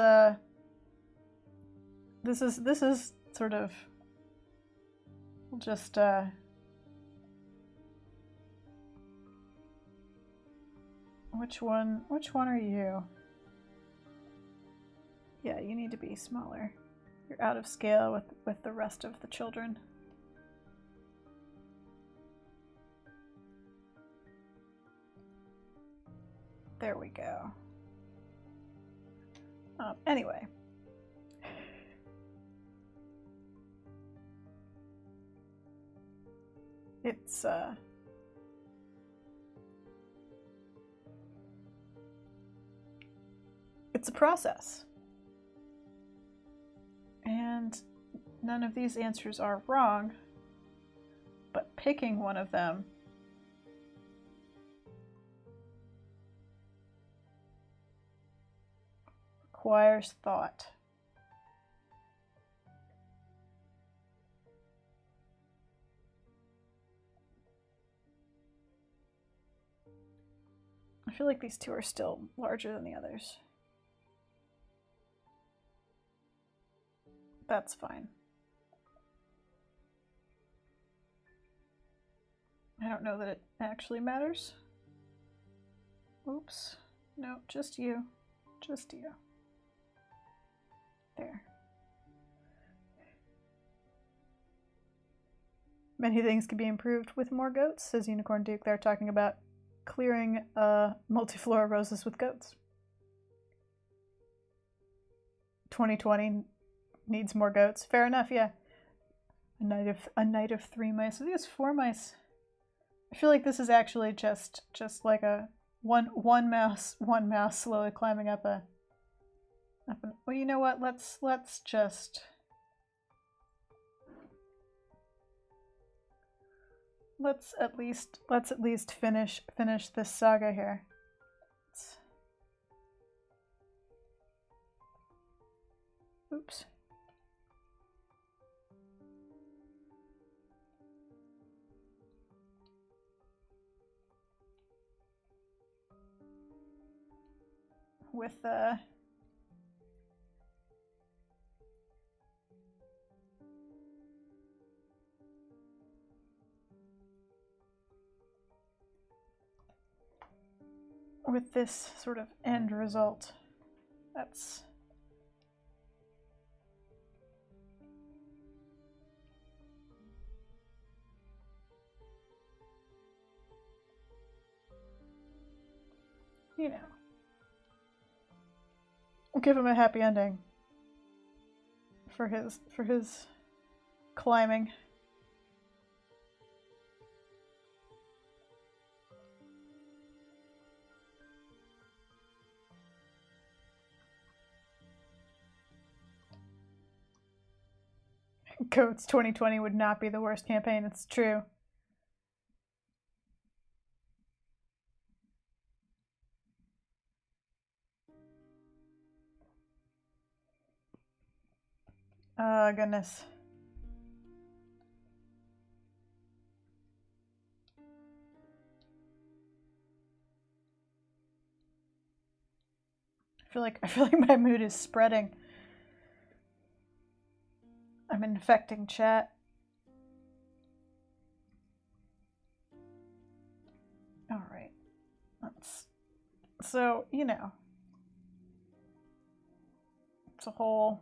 this is sort of just which one are you? Yeah, you need to be smaller. You're out of scale with the rest of the children. There we go. Anyway. It's a process. And none of these answers are wrong, but picking one of them requires thought. I feel like these two are still larger than the others. That's fine. I don't know that it actually matters. Oops. No, just you. Just you. There. Many things can be improved with more goats, says Unicorn Duke. They're talking about clearing multiflora roses with goats. 2020 needs more goats. Fair enough, yeah. A night of 3 mice. I think it's 4 mice. I feel like this is actually just like a one mouse slowly climbing up an, well, you know what? Let's at least finish this saga here. Oops. With this sort of end result. That's you know. We'll give him a happy ending for his climbing. Goats 2020 would not be the worst campaign, it's true. Oh, goodness. I feel like my mood is spreading. I'm infecting chat. All right. So, you know. It's a whole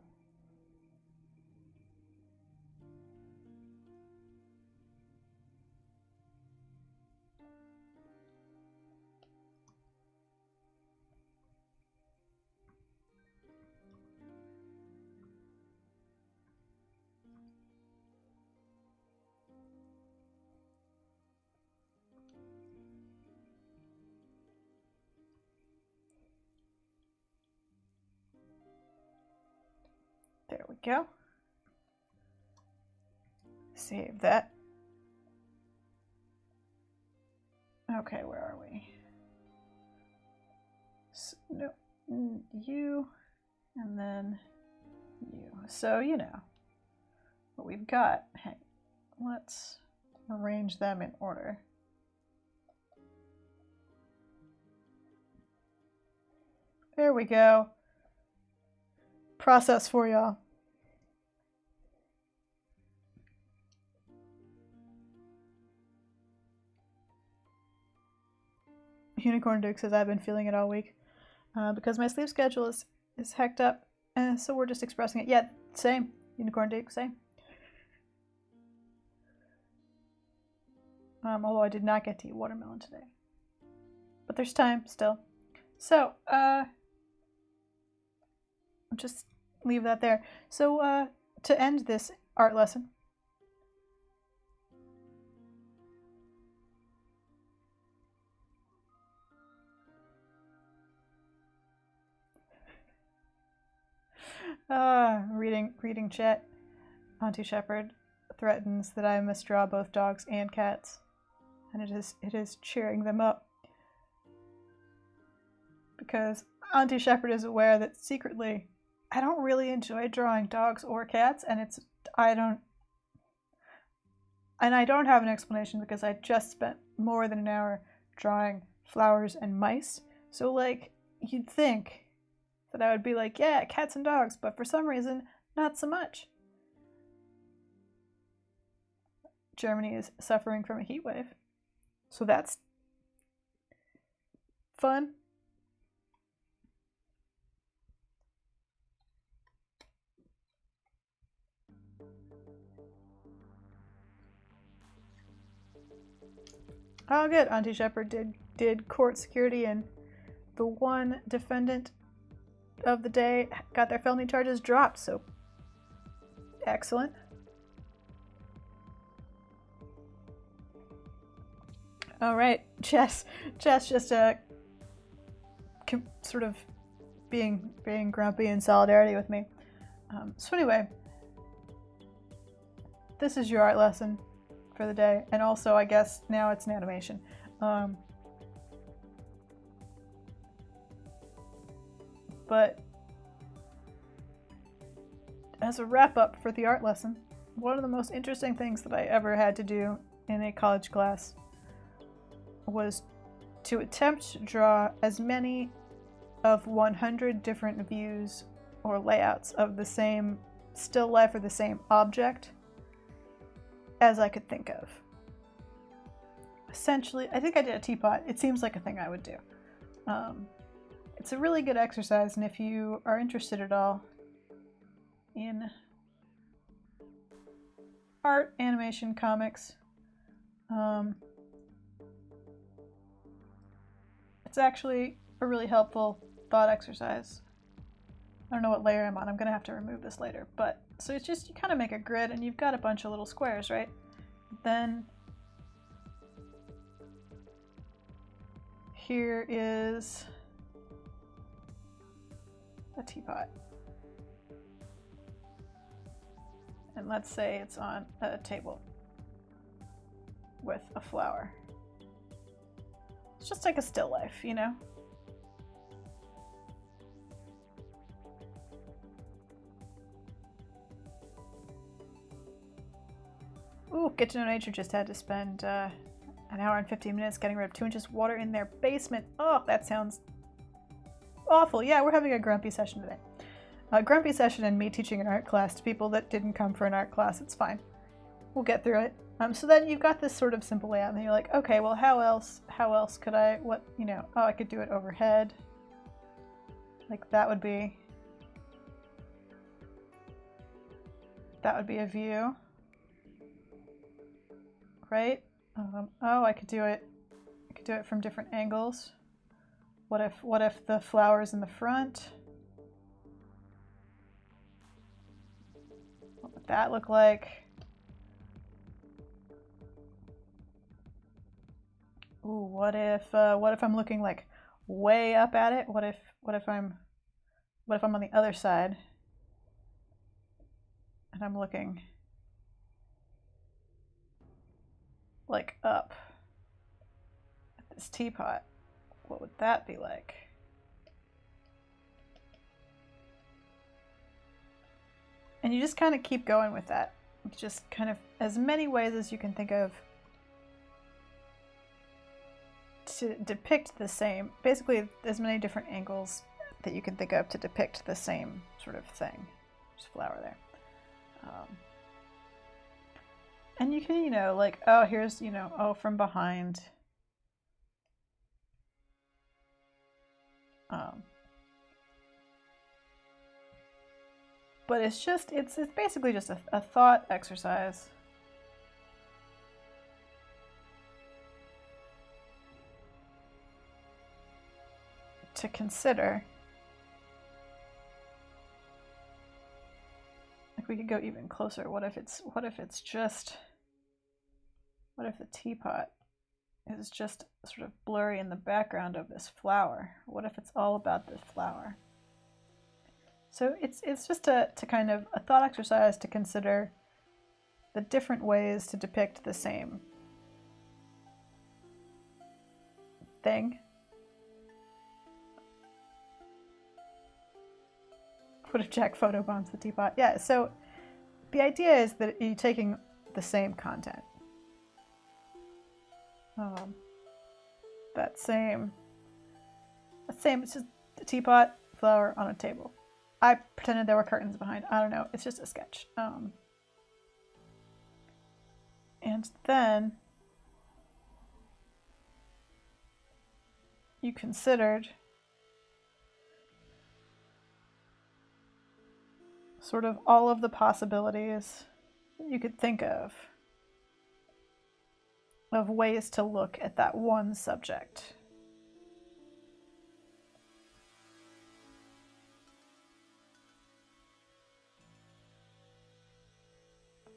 There we go. Save that. Okay, where are we? So, no, you, and then you. So, you know, what we've got. Hey, let's arrange them in order. There we go. Process for y'all. Unicorn Duke says I've been feeling it all week because my sleep schedule is hecked up, and so we're just expressing it. Yeah, same. Unicorn Duke, same. Although I did not get to eat watermelon today, but there's time still. So I'll just leave that there. So to end this art lesson, reading chat. Auntie Shepherd threatens that I must draw both dogs and cats, and it is cheering them up because Auntie Shepherd is aware that secretly I don't really enjoy drawing dogs or cats, and I don't have an explanation because I just spent more than an hour drawing flowers and mice. So like you'd think that I would be like, yeah, cats and dogs, but for some reason, not so much. Germany is suffering from a heat wave, so that's fun. Oh, good. Auntie Shepherd did court security, and the one defendant of the day got their felony charges dropped, so excellent. All right, Jess just sort of being grumpy in solidarity with me. So anyway, this is your art lesson for the day, and also I guess now it's an animation. But as a wrap up for the art lesson, one of the most interesting things that I ever had to do in a college class was to attempt to draw as many of 100 different views or layouts of the same still life or the same object as I could think of. Essentially, I think I did a teapot. It seems like a thing I would do. It's a really good exercise, and if you are interested at all in art, animation, comics, it's actually a really helpful thought exercise. I don't know what layer I'm on. I'm going to have to remove this later. But so it's just, you kind of make a grid and you've got a bunch of little squares, right? Then here is a teapot. And let's say it's on a table with a flower. It's just like a still life, you know? Ooh, Get to Know Nature just had to spend an hour and 15 minutes getting rid of 2 inches of water in their basement. Oh, that sounds awful. Yeah, we're having a grumpy session today. A grumpy session and me teaching an art class to people that didn't come for an art class. It's fine. We'll get through it. So then you've got this sort of simple layout, and you're like, okay, well, how else could I, I could do it overhead. Like that would be a view, right? I could do it from different angles. What if the flower's in the front? What would that look like? Ooh, what if I'm looking like way up at it? What if I'm on the other side and I'm looking like up at this teapot? What would that be like? And you just kind of keep going with that. Just kind of as many ways as you can think of to depict the same, basically as many different angles that you can think of to depict the same sort of thing. There's flower there. And you can, like, oh, here's, oh, from behind. But it's basically just a thought exercise. To consider. Like, we could go even closer. What if the teapot is just sort of blurry in the background of this flower? What if it's all about this flower? So it's just to kind of a thought exercise to consider the different ways to depict the same thing. What if Jack photobombs the teapot? Yeah, so the idea is that you're taking the same content. It's just a teapot, flower on a table. I pretended there were curtains behind. I don't know. It's just a sketch. And then you considered sort of all of the possibilities you could think of ways to look at that one subject.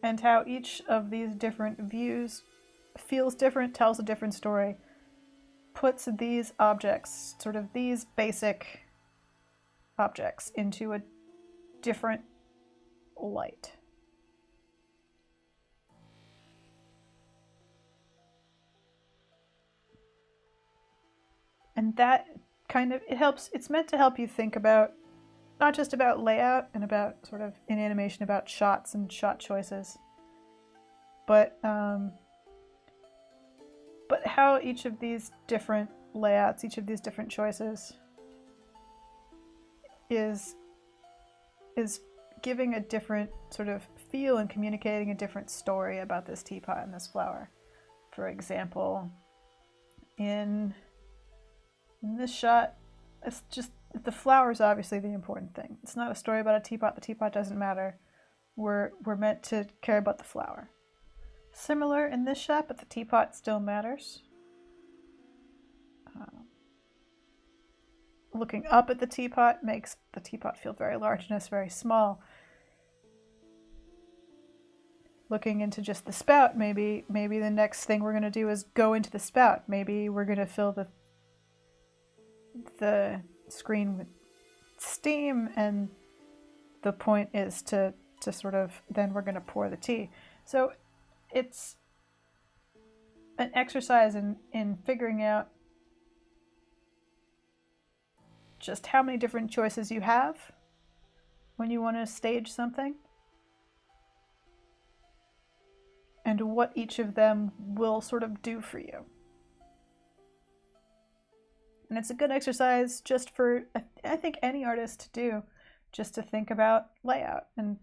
And how each of these different views feels different, tells a different story, puts these objects, sort of these basic objects, into a different light. And that kind of, it's meant to help you think about, not just about layout and about sort of in animation about shots and shot choices, but how each of these different layouts, each of these different choices is giving a different sort of feel and communicating a different story about this teapot and this flower. For example, in this shot, it's just the flower is obviously the important thing. It's not a story about a teapot. The teapot doesn't matter. We're meant to care about the flower. Similar in this shot, but the teapot still matters. Looking up at the teapot makes the teapot feel very large and it's very small. Looking into just the spout, maybe the next thing we're going to do is go into the spout. Maybe we're going to fill the screen with steam, and the point is to sort of, then we're going to pour the tea. So it's an exercise in figuring out just how many different choices you have when you want to stage something, and what each of them will sort of do for you. And it's a good exercise just for, I think, any artist to do, just to think about layout and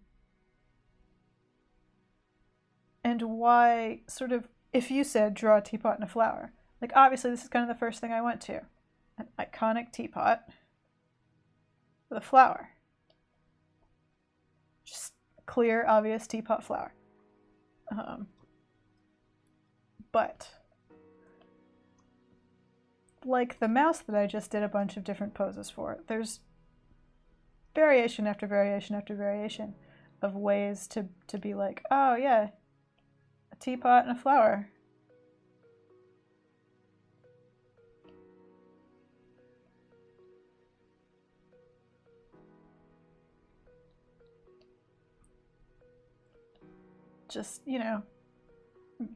why, sort of, if you said draw a teapot and a flower, like obviously this is kind of the first thing I went to. An iconic teapot with a flower. Just clear, obvious teapot flower. But like the mouse that I just did a bunch of different poses for, there's variation after variation after variation of ways to be like, oh yeah, a teapot and a flower. Just,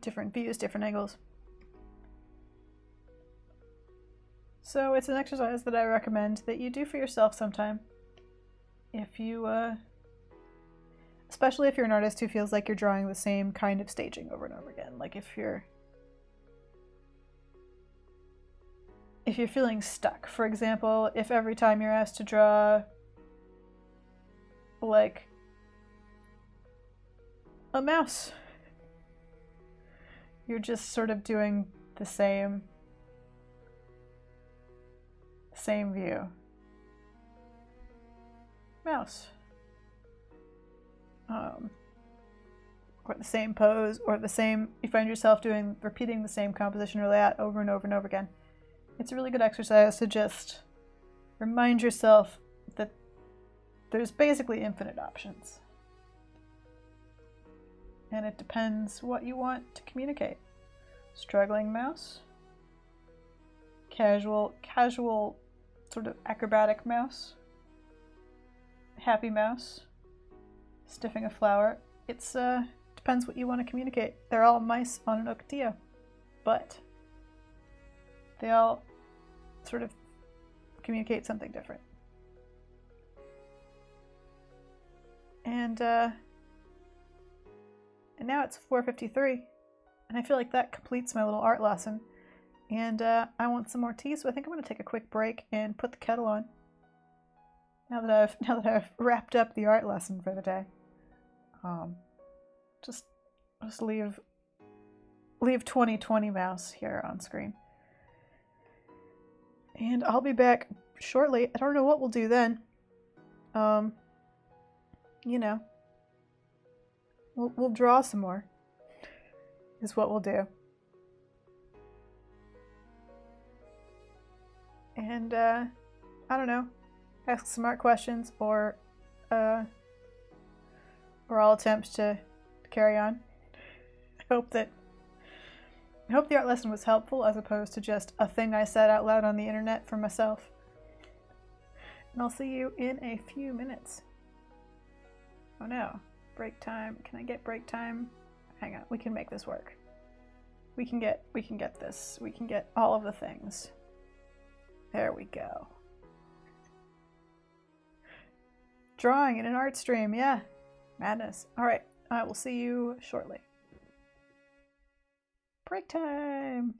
different views, different angles. So it's an exercise that I recommend that you do for yourself sometime. If you, especially if you're an artist who feels like you're drawing the same kind of staging over and over again. Like if if you're feeling stuck. For example, if every time you're asked to draw like a mouse, you're just sort of doing the same view. Mouse. Or the same pose, or you find yourself repeating the same composition or layout over and over and over again. It's a really good exercise to just remind yourself that there's basically infinite options. And it depends what you want to communicate. Struggling mouse, casual sort of acrobatic mouse, happy mouse, stiffing a flower. It's depends what you want to communicate. They're all mice on an uktio, but they all sort of communicate something different. And now it's 4:53, and I feel like that completes my little art lesson. And I want some more tea, so I think I'm going to take a quick break and put the kettle on. Now that I've wrapped up the art lesson for the day, just leave 2020 mouse here on screen, and I'll be back shortly. I don't know what we'll do then. You know, we'll draw some more. Is what we'll do. And I don't know, ask some art questions, or I'll attempt to carry on. I hope the art lesson was helpful, as opposed to just a thing I said out loud on the internet for myself. And I'll see you in a few minutes. Oh no, break time. Can I get break time? Hang on, we can make this work. We can get this. We can get all of the things. There we go. Drawing in an art stream, yeah. Madness. Alright, I will see you shortly. Break time!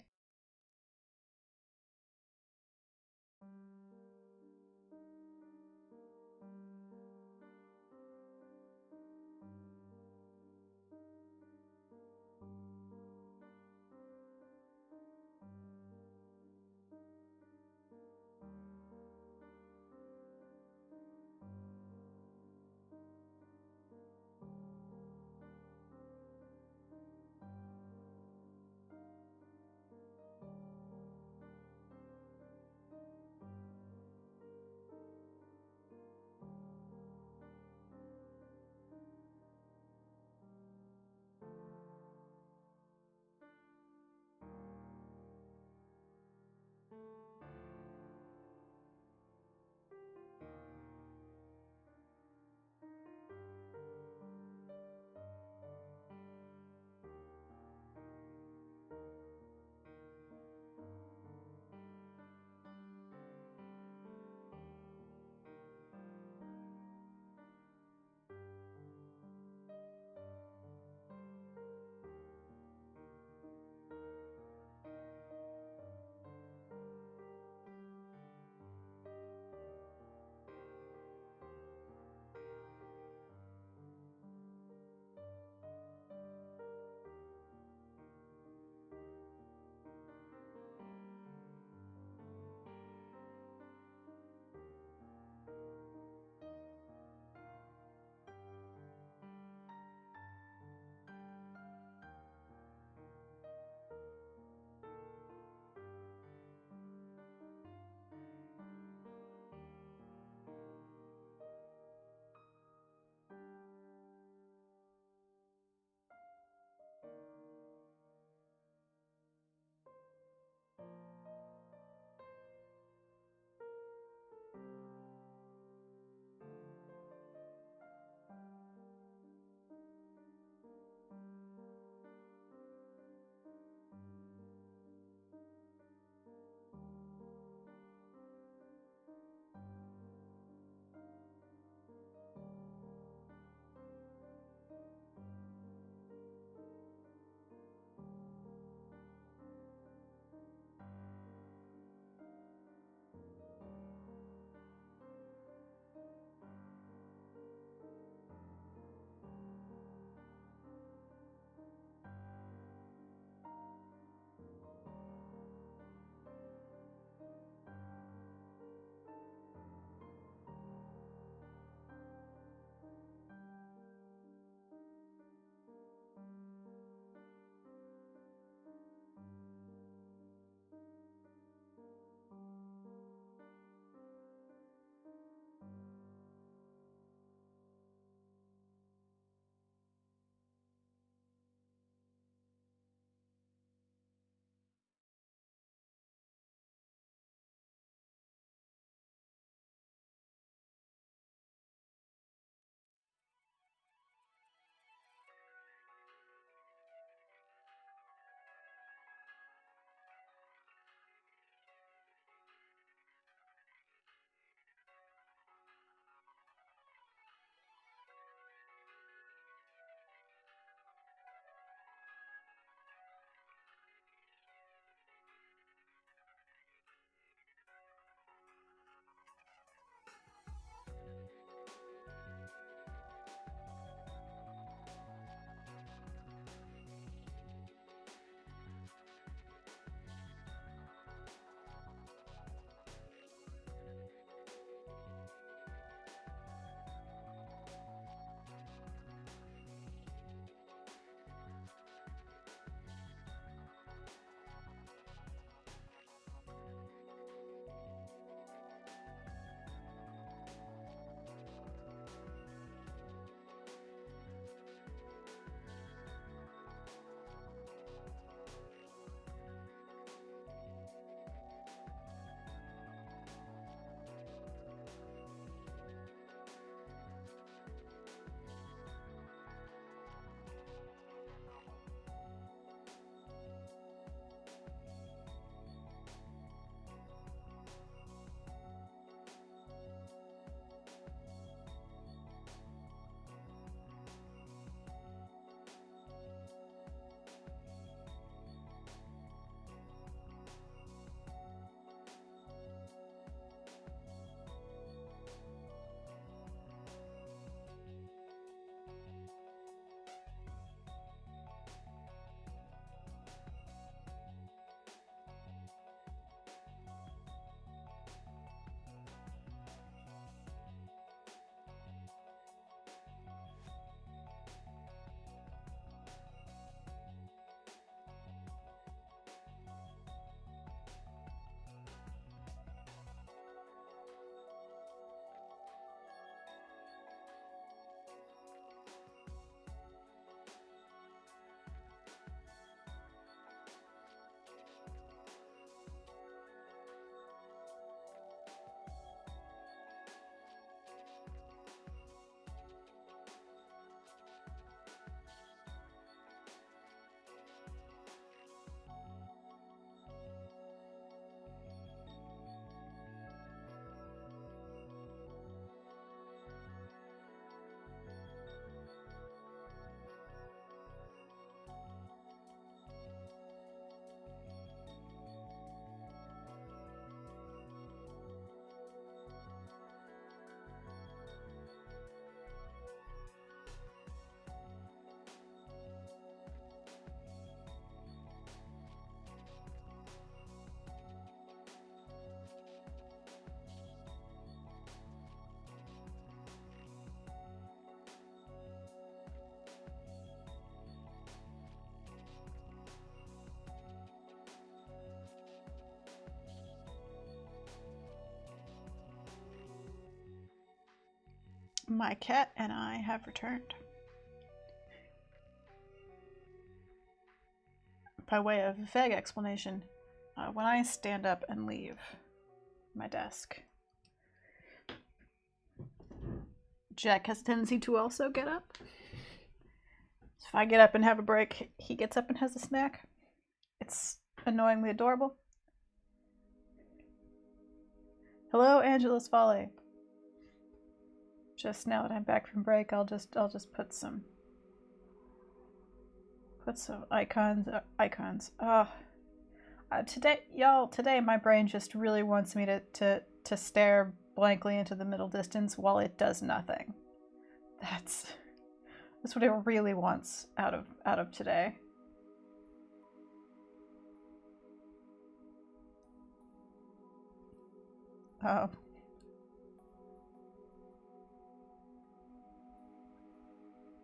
My cat and I have returned. By way of vague explanation, when I stand up and leave my desk, Jack has a tendency to also get up. So if I get up and have a break, he gets up and has a snack. It's annoyingly adorable. Hello, Angela's Folly. Just now that I'm back from break, I'll just put some icons. Today my brain just really wants me to stare blankly into the middle distance while it does nothing. That's what it really wants out of today.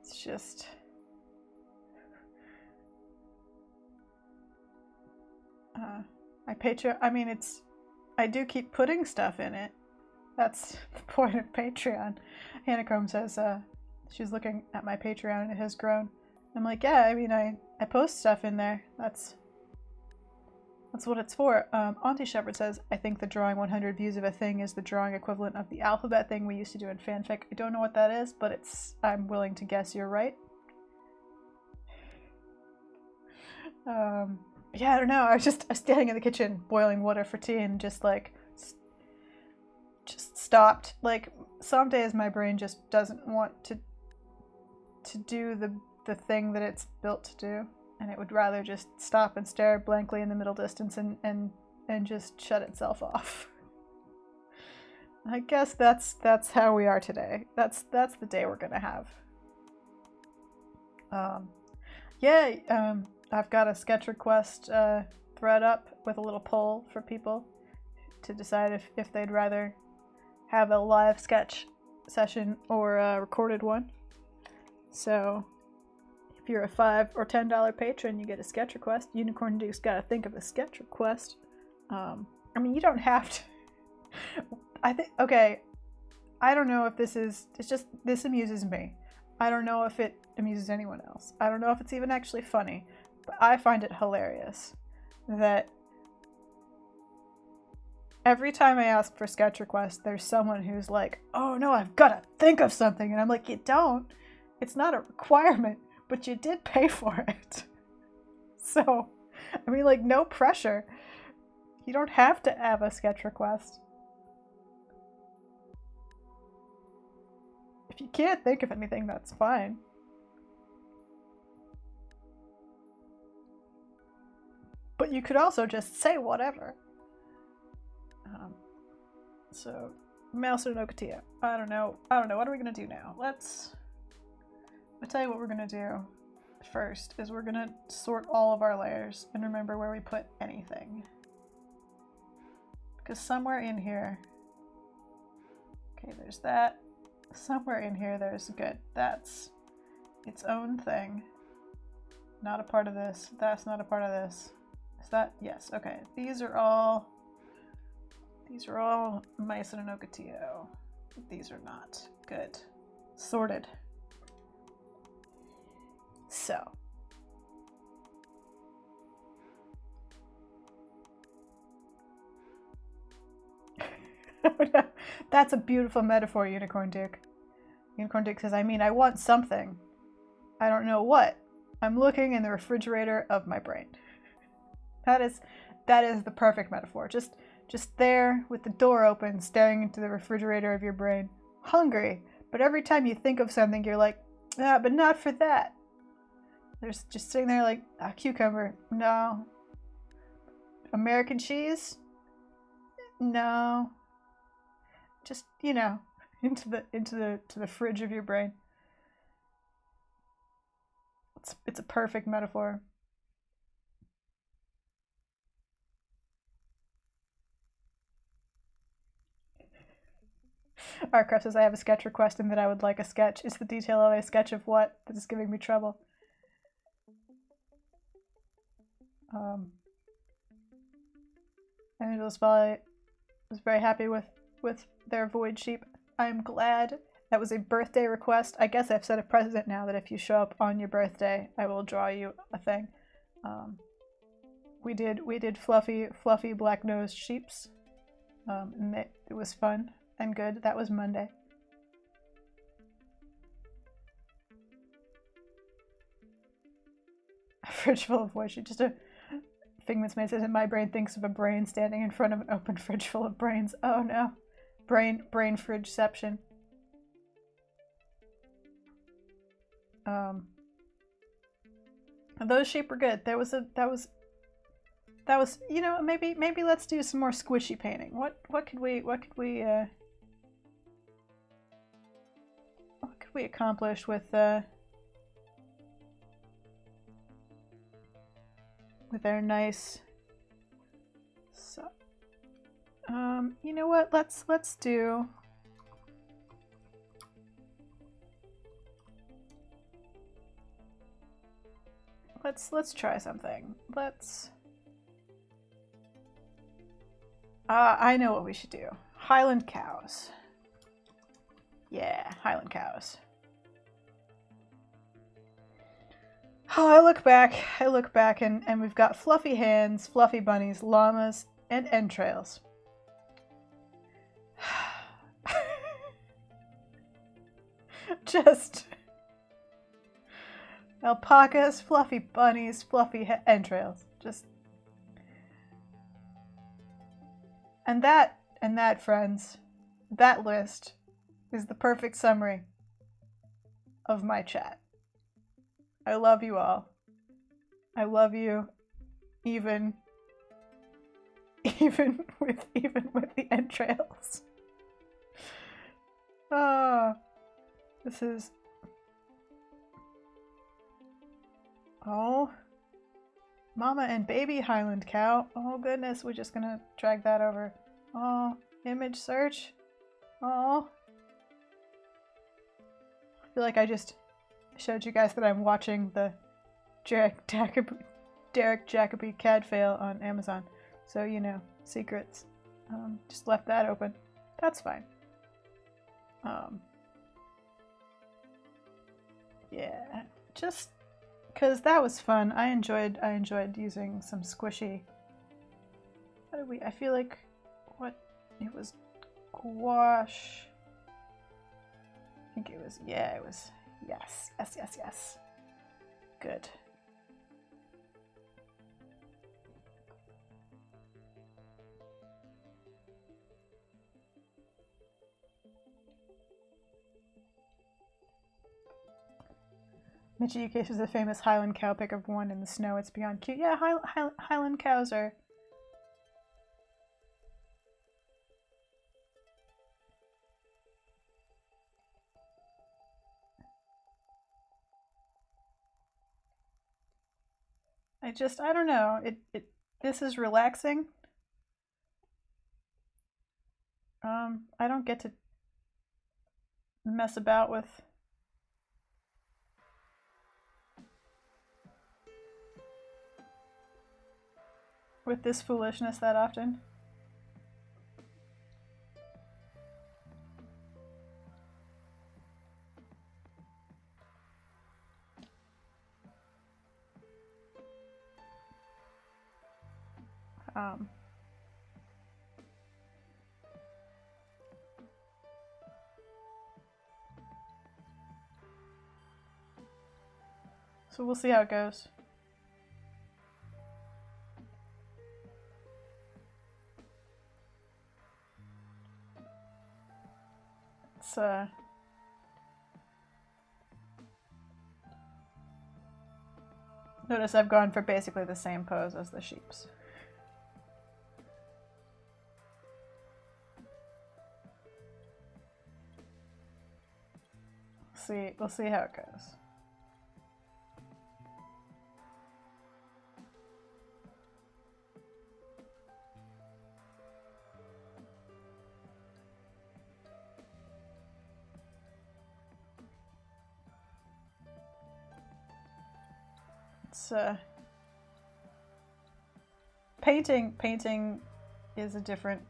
It's just my Patreon. I mean, I do keep putting stuff in it. That's the point of Patreon. Hannah Chrome says she's looking at my Patreon and it has grown. I'm like, yeah, I mean, I post stuff in there. That's what it's for. Auntie Shepherd says, I think the drawing 100 views of a thing is the drawing equivalent of the alphabet thing we used to do in fanfic. I don't know what that is, but I'm willing to guess you're right. Yeah, I don't know. I was standing in the kitchen boiling water for tea and just stopped. Like, some days my brain just doesn't want to do the thing that it's built to do, and it would rather just stop and stare blankly in the middle distance and just shut itself off. I guess that's how we are today. That's the day we're gonna have. I've got a sketch request thread up with a little poll for people to decide if they'd rather have a live sketch session or a recorded one. So if you're a $5 or $10 patron, you get a sketch request. Unicorn Duke's got to think of a sketch request. I mean, you don't have to. I don't know if this amuses me. I don't know if it amuses anyone else. I don't know if it's even actually funny, but I find it hilarious that every time I ask for sketch requests, there's someone who's like, oh no, I've got to think of something. And I'm like, you don't. It's not a requirement, but you did pay for it. So, I mean, like, no pressure. You don't have to have a sketch request. If you can't think of anything, that's fine. But you could also just say whatever. So, Mouse or Nokatia. I don't know. What are we going to do now? I'll tell you what we're going to do first is we're going to sort all of our layers and remember where we put anything. Because somewhere in here, okay, there's that. Somewhere in here there's good. That's its own thing. Not a part of this. That's not a part of this. Is that? Yes. Okay. These are all Mice and Okatio. These are not. Good. Sorted. So. That's a beautiful metaphor, Unicorn Duke. Unicorn Duke says, I mean, I want something. I don't know what. I'm looking in the refrigerator of my brain. That is the perfect metaphor. Just there with the door open, staring into the refrigerator of your brain. Hungry, but every time you think of something, you're like, but not for that. There's just sitting there like, a cucumber. No. American cheese? No. Just, into the fridge of your brain. It's a perfect metaphor. Arcraft says, I have a sketch request and that I would like a sketch. Is the detail of a sketch of what that is giving me trouble? Angela's Valley was very happy with their void sheep. I'm glad, That was a birthday request. I guess I've set a precedent now that if you show up on your birthday, I will draw you a thing. We did fluffy black-nosed sheeps, and it was fun and good. That was Monday. A fridge full of voice. Just a Figment's made says, and my brain thinks of a brain standing in front of an open fridge full of brains. Oh no, brain fridgeception. Those sheep were good. That was you know, maybe let's do some more squishy painting. What could we accomplish with our nice you know what, let's do let's try something. I know what we should do. Highland cows. Yeah, Highland cows. Oh, I look back and we've got fluffy hands, fluffy bunnies, llamas, and entrails. Just alpacas, fluffy bunnies, fluffy entrails. Just and that, friends, that list is the perfect summary of my chat. I love you all. I love you even with the entrails. Oh, this is mama and baby Highland cow. Oh goodness, we're just gonna drag that over. Oh, image search. Oh, I feel like I just showed you guys that I'm watching the Derek Jacobi CAD fail on Amazon. So, you know, secrets. Just left that open. That's fine. Yeah, just because that was fun. I enjoyed using some squishy. What did we? I feel like it was gouache. I think it was. Yeah, it was. Yes. Good. Michi Yukesh is a famous Highland cow pick of one in the snow. It's beyond cute. Yeah, Highland cows are. I don't know. This is relaxing. I don't get to mess about with this foolishness that often. So we'll see how it goes. It's notice I've gone for basically the same pose as the sheeps. We'll see how it goes. It's painting is a different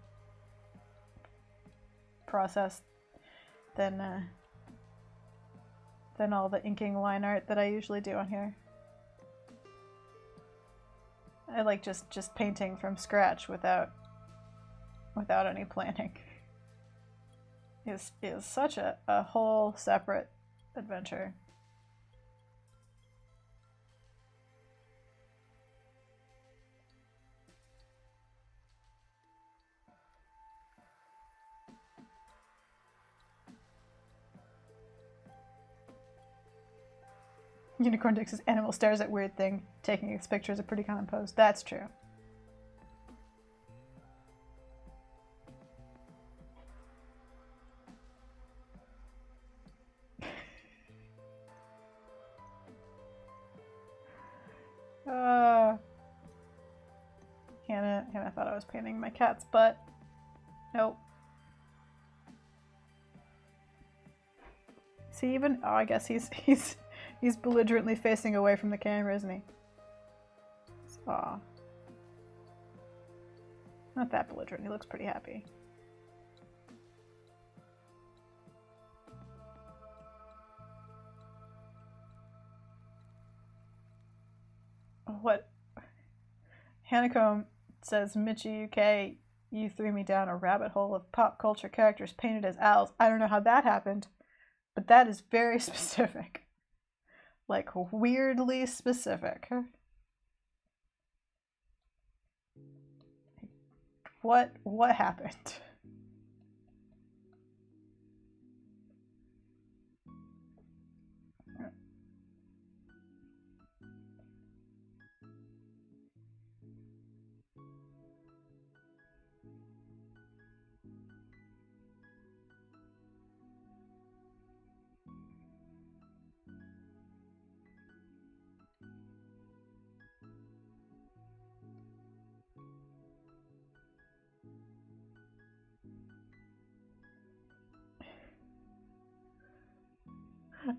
process than than all the inking line art that I usually do on here. I like just painting from scratch without any planning. Is such a whole separate adventure. Unicorn Dix's animal stares at weird thing. Taking its picture is a pretty common pose. That's true. Hannah thought I was painting my cat's butt. Nope. Is he even? Oh, I guess he's belligerently facing away from the camera, isn't he? Aw. Not that belligerent. He looks pretty happy. What? Honeycomb says, Mitchie UK, you threw me down a rabbit hole of pop culture characters painted as owls. I don't know how that happened, but that is very specific. Like, weirdly specific. What happened?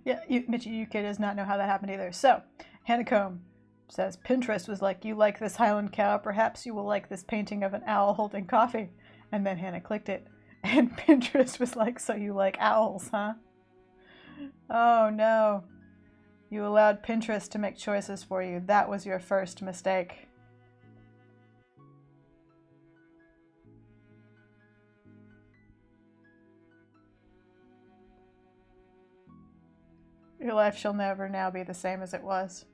Yeah, Mitchie UK does not know how that happened either. So, Honeycomb says, Pinterest was like, you like this Highland cow, perhaps you will like this painting of an owl holding coffee. And then Hannah clicked it, and Pinterest was like, so you like owls, huh? Oh no. You allowed Pinterest to make choices for you. That was your first mistake. Your life shall never now be the same as it was.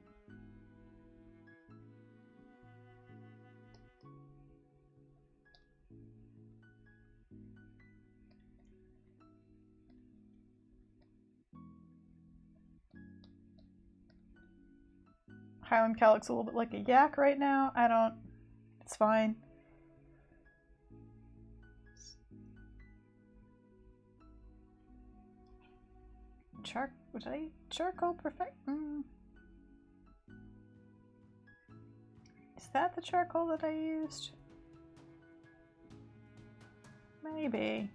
Highland cow looks a little bit like a yak right now. It's fine. Would I charcoal perfect? Is that the charcoal that I used? Maybe.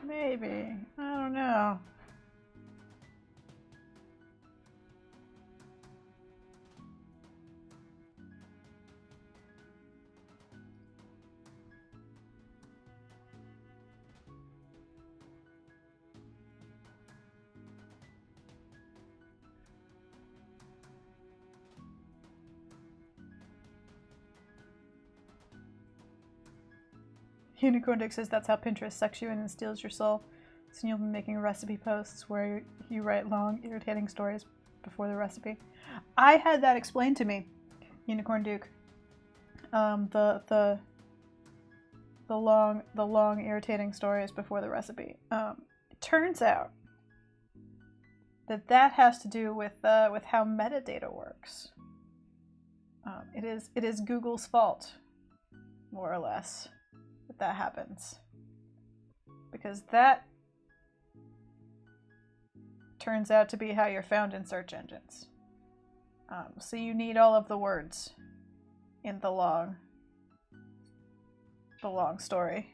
Maybe. I don't know. Unicorn Dick says that's how Pinterest sucks you in and steals your soul. So you'll be making recipe posts where you write long, irritating stories before the recipe. I had that explained to me, Unicorn Duke. The long, irritating stories before the recipe. It turns out that has to do with how metadata works. It is Google's fault, more or less, that happens, because that turns out to be how you're found in search engines. So you need all of the words in the long story,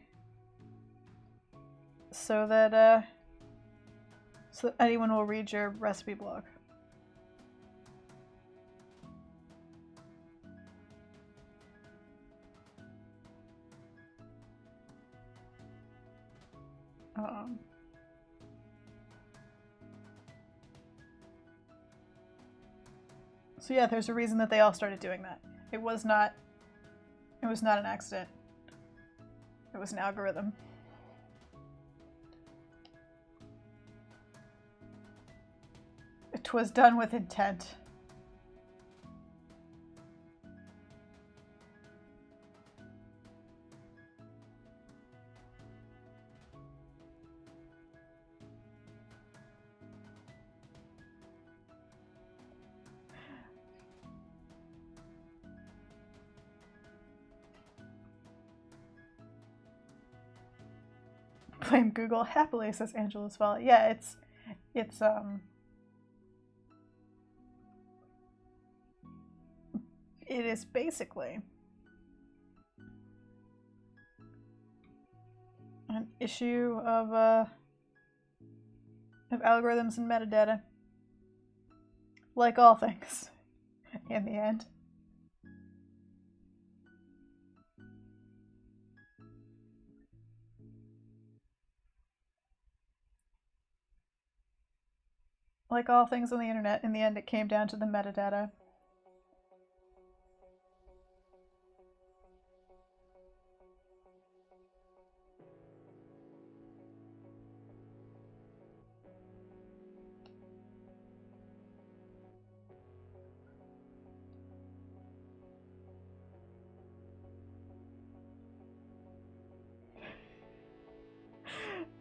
so that anyone will read your recipe blog. So yeah, there's a reason that they all started doing that. It was not an accident. It was an algorithm. It was done with intent. Blame Google happily, says Angela's Wallet. Yeah, it is basically an issue of algorithms and metadata. Like all things, in the end. Like all things on the internet, in the end it came down to the metadata.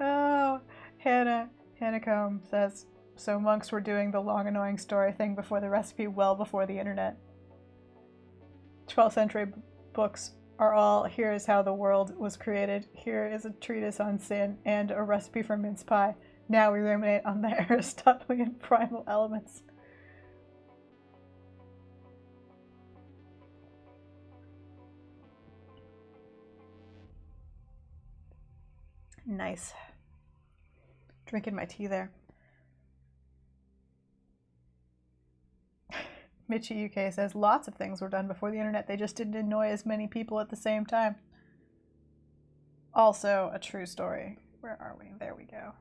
Oh, Hannah Combe says, so monks were doing the long annoying story thing before the recipe, well before the internet. 12th century books are all, here is how the world was created, here is a treatise on sin, and a recipe for mince pie. Now we ruminate on the Aristotelian primal elements. Nice. Drinking my tea there. Mitchie UK says, lots of things were done before the internet. They just didn't annoy as many people at the same time. Also a true story. Where are we? There we go.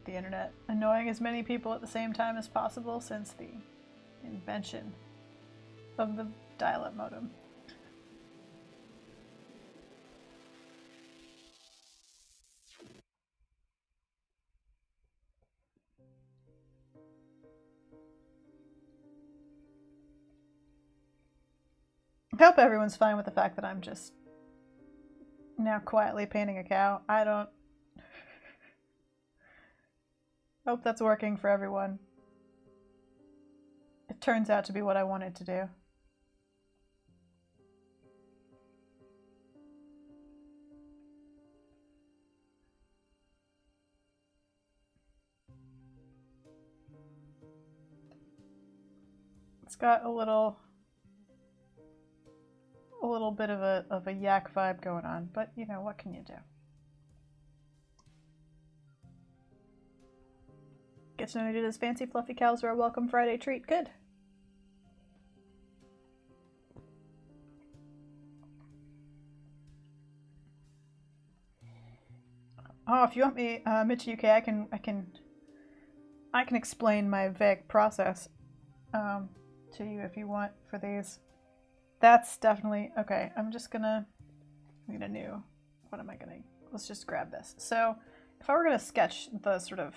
The internet annoying as many people at the same time as possible since the invention of the dial-up modem. I hope everyone's fine with the fact that I'm just now quietly painting a cow. I don't hope that's working for everyone. It turns out to be what I wanted to do. It's got a little bit of a yak vibe going on, but you know, what can you do? Gets noted as fancy fluffy cows are a welcome Friday treat. Good. Oh, if you want me, Mitch UK, I can explain my vague process to you if you want for these. That's definitely okay. I'm gonna new. What am I gonna? Let's just grab this. So, if I were gonna sketch the sort of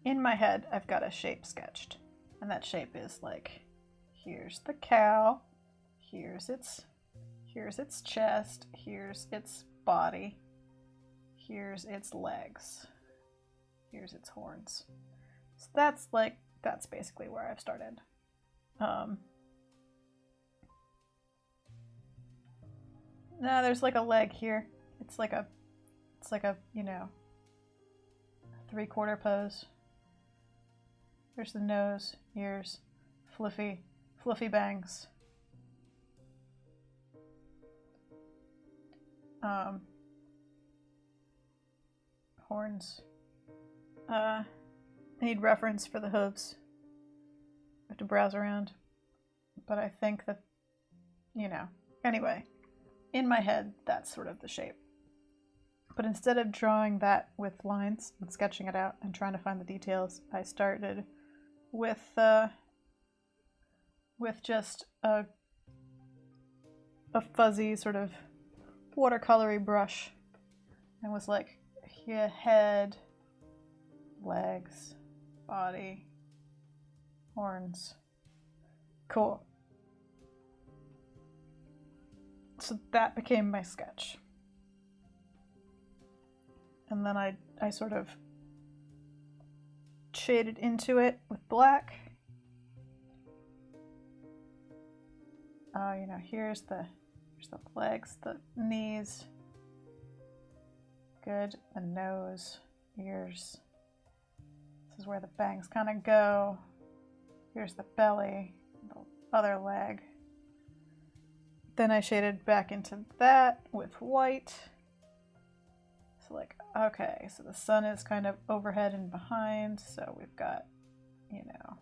in my head, I've got a shape sketched, and that shape is like, here's the cow, here's its chest, here's its body, here's its legs, here's its horns. So that's like that's basically where I've started. No, there's like a leg here. It's like a, you know, 3/4 pose. There's the nose, ears, fluffy bangs. Horns. I need reference for the hooves. I have to browse around. But I think that, you know, anyway, in my head, that's sort of the shape. But instead of drawing that with lines and sketching it out and trying to find the details, I started with just a fuzzy sort of watercolory brush and was like, here, head, legs, body, horns. Cool. So that became my sketch. And then I sort of shaded into it with black. You know, here's the legs, the knees. Good. The nose, ears. This is where the bangs kind of go. Here's the belly, the other leg. Then I shaded back into that with white. So like, okay, so the sun is kind of overhead and behind, so we've got, you know,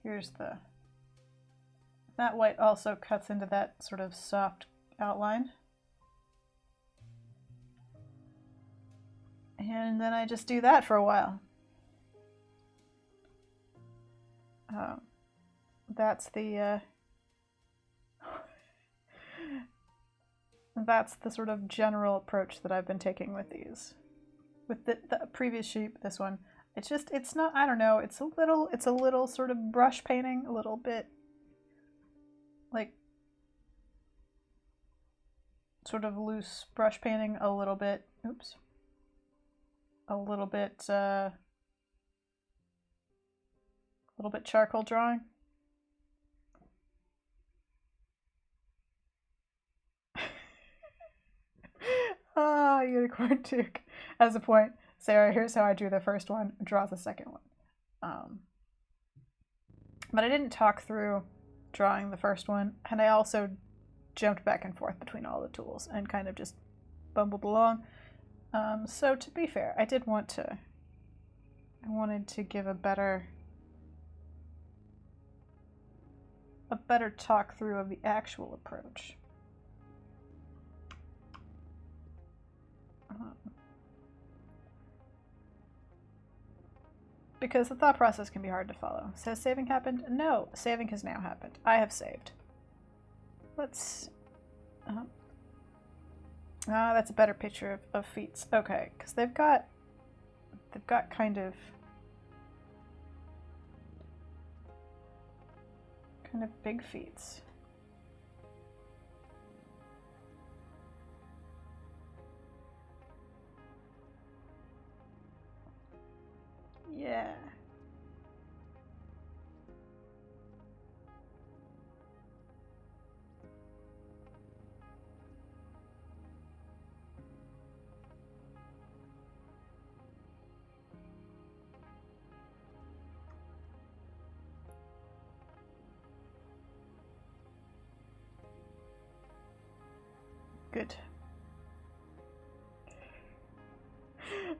here's that white also cuts into that sort of soft outline. And then I just do that for a while. That's the sort of general approach that I've been taking with these. With the previous sheep, this one, it's not, I don't know, it's a little sort of brush painting, a little bit like sort of loose brush painting, a little bit charcoal drawing. Unicorn Duke as a point. Sarah, here's how I drew the first one, draws the second one. But I didn't talk through drawing the first one, and I also jumped back and forth between all the tools and kind of just bumbled along. So to be fair, I wanted to give a better talk through of the actual approach. Because the thought process can be hard to follow. So has saving happened? No, saving has now happened. I have saved. Let's... that's a better picture of feet. Okay, because they've got kind of big feet. Yeah. Good.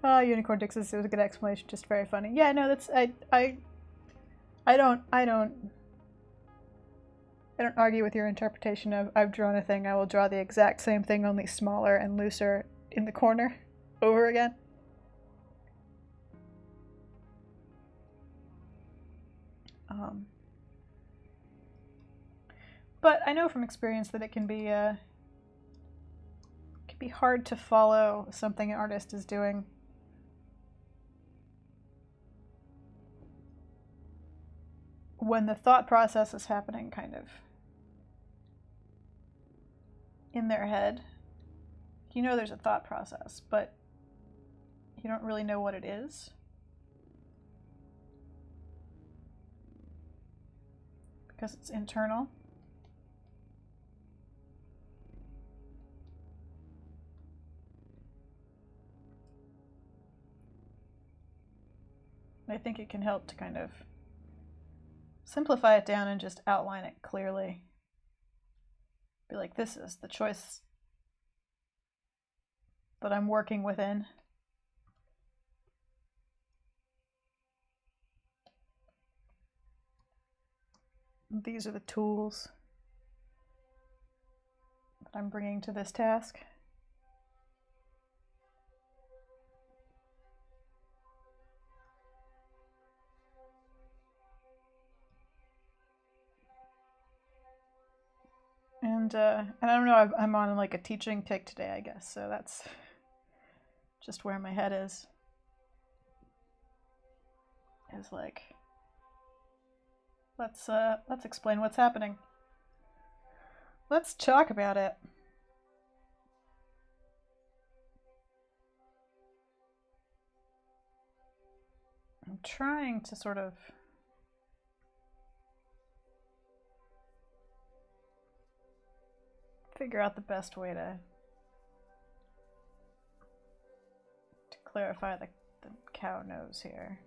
Unicorn Dix was a good explanation, just very funny. Yeah, no, that's I don't argue with your interpretation of I've drawn a thing, I will draw the exact same thing, only smaller and looser in the corner over again. But I know from experience that it can be hard to follow something an artist is doing when the thought process is happening kind of in their head. You know there's a thought process, but you don't really know what it is. because it's internal. I think it can help to kind of simplify it down and just outline it clearly. Be like, this is the choice that I'm working within. These are the tools that I'm bringing to this task. And I don't know, I'm on like a teaching kick today, I guess, so that's just where my head is. Is like, let's explain what's happening. Let's talk about it. I'm trying to sort of figure out the best way to clarify the cow nose here.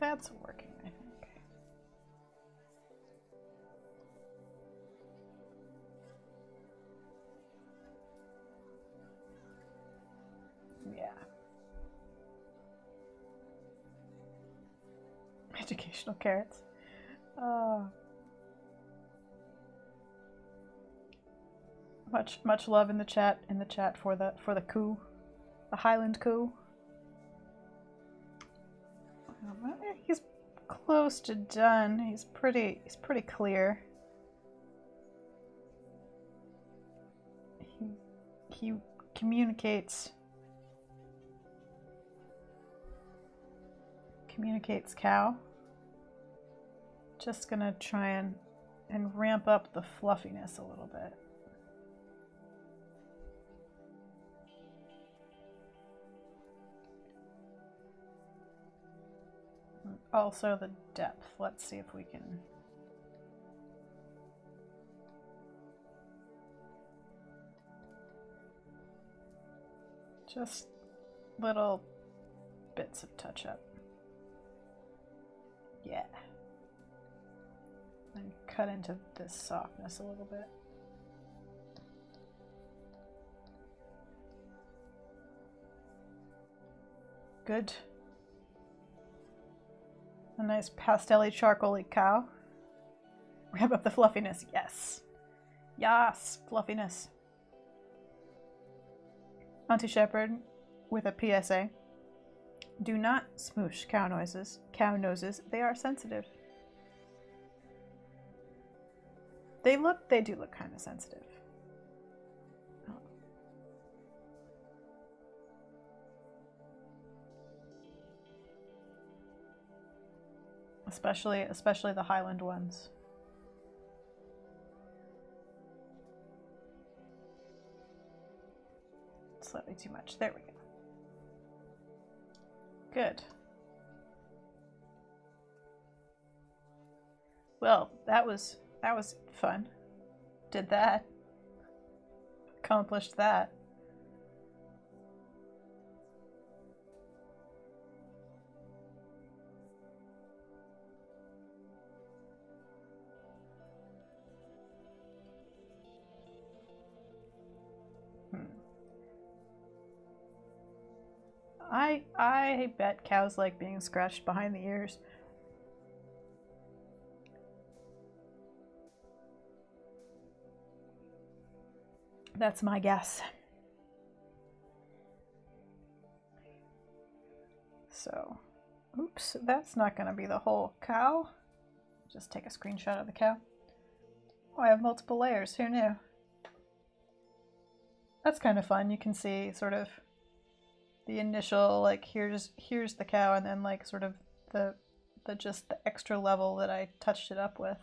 That's working, I think. Yeah. Educational carrots. Much love in the chat for the coup. The Highland coup. He's close to done. He's pretty clear. He communicates cow. Just gonna try and ramp up the fluffiness a little bit. Also the depth. Let's see if we can. Just little bits of touch up. Yeah. And cut into this softness a little bit. Good. A nice pastel-y, charcoal-y cow. Ramp up the fluffiness. Yes. Yes, fluffiness. Auntie Shepherd with a PSA. Do not smoosh cow noses. They are sensitive. They do look kind of sensitive. Oh. Especially the Highland ones. Slightly too much. There we go. Good. Well, that was fun. Did that. Accomplished that. I bet cows like being scratched behind the ears. That's my guess. So, oops, that's not going to be the whole cow. Just take a screenshot of the cow. Oh, I have multiple layers. Who knew? That's kind of fun. You can see sort of the initial, like, here's the cow, and then like sort of the just the extra level that I touched it up with.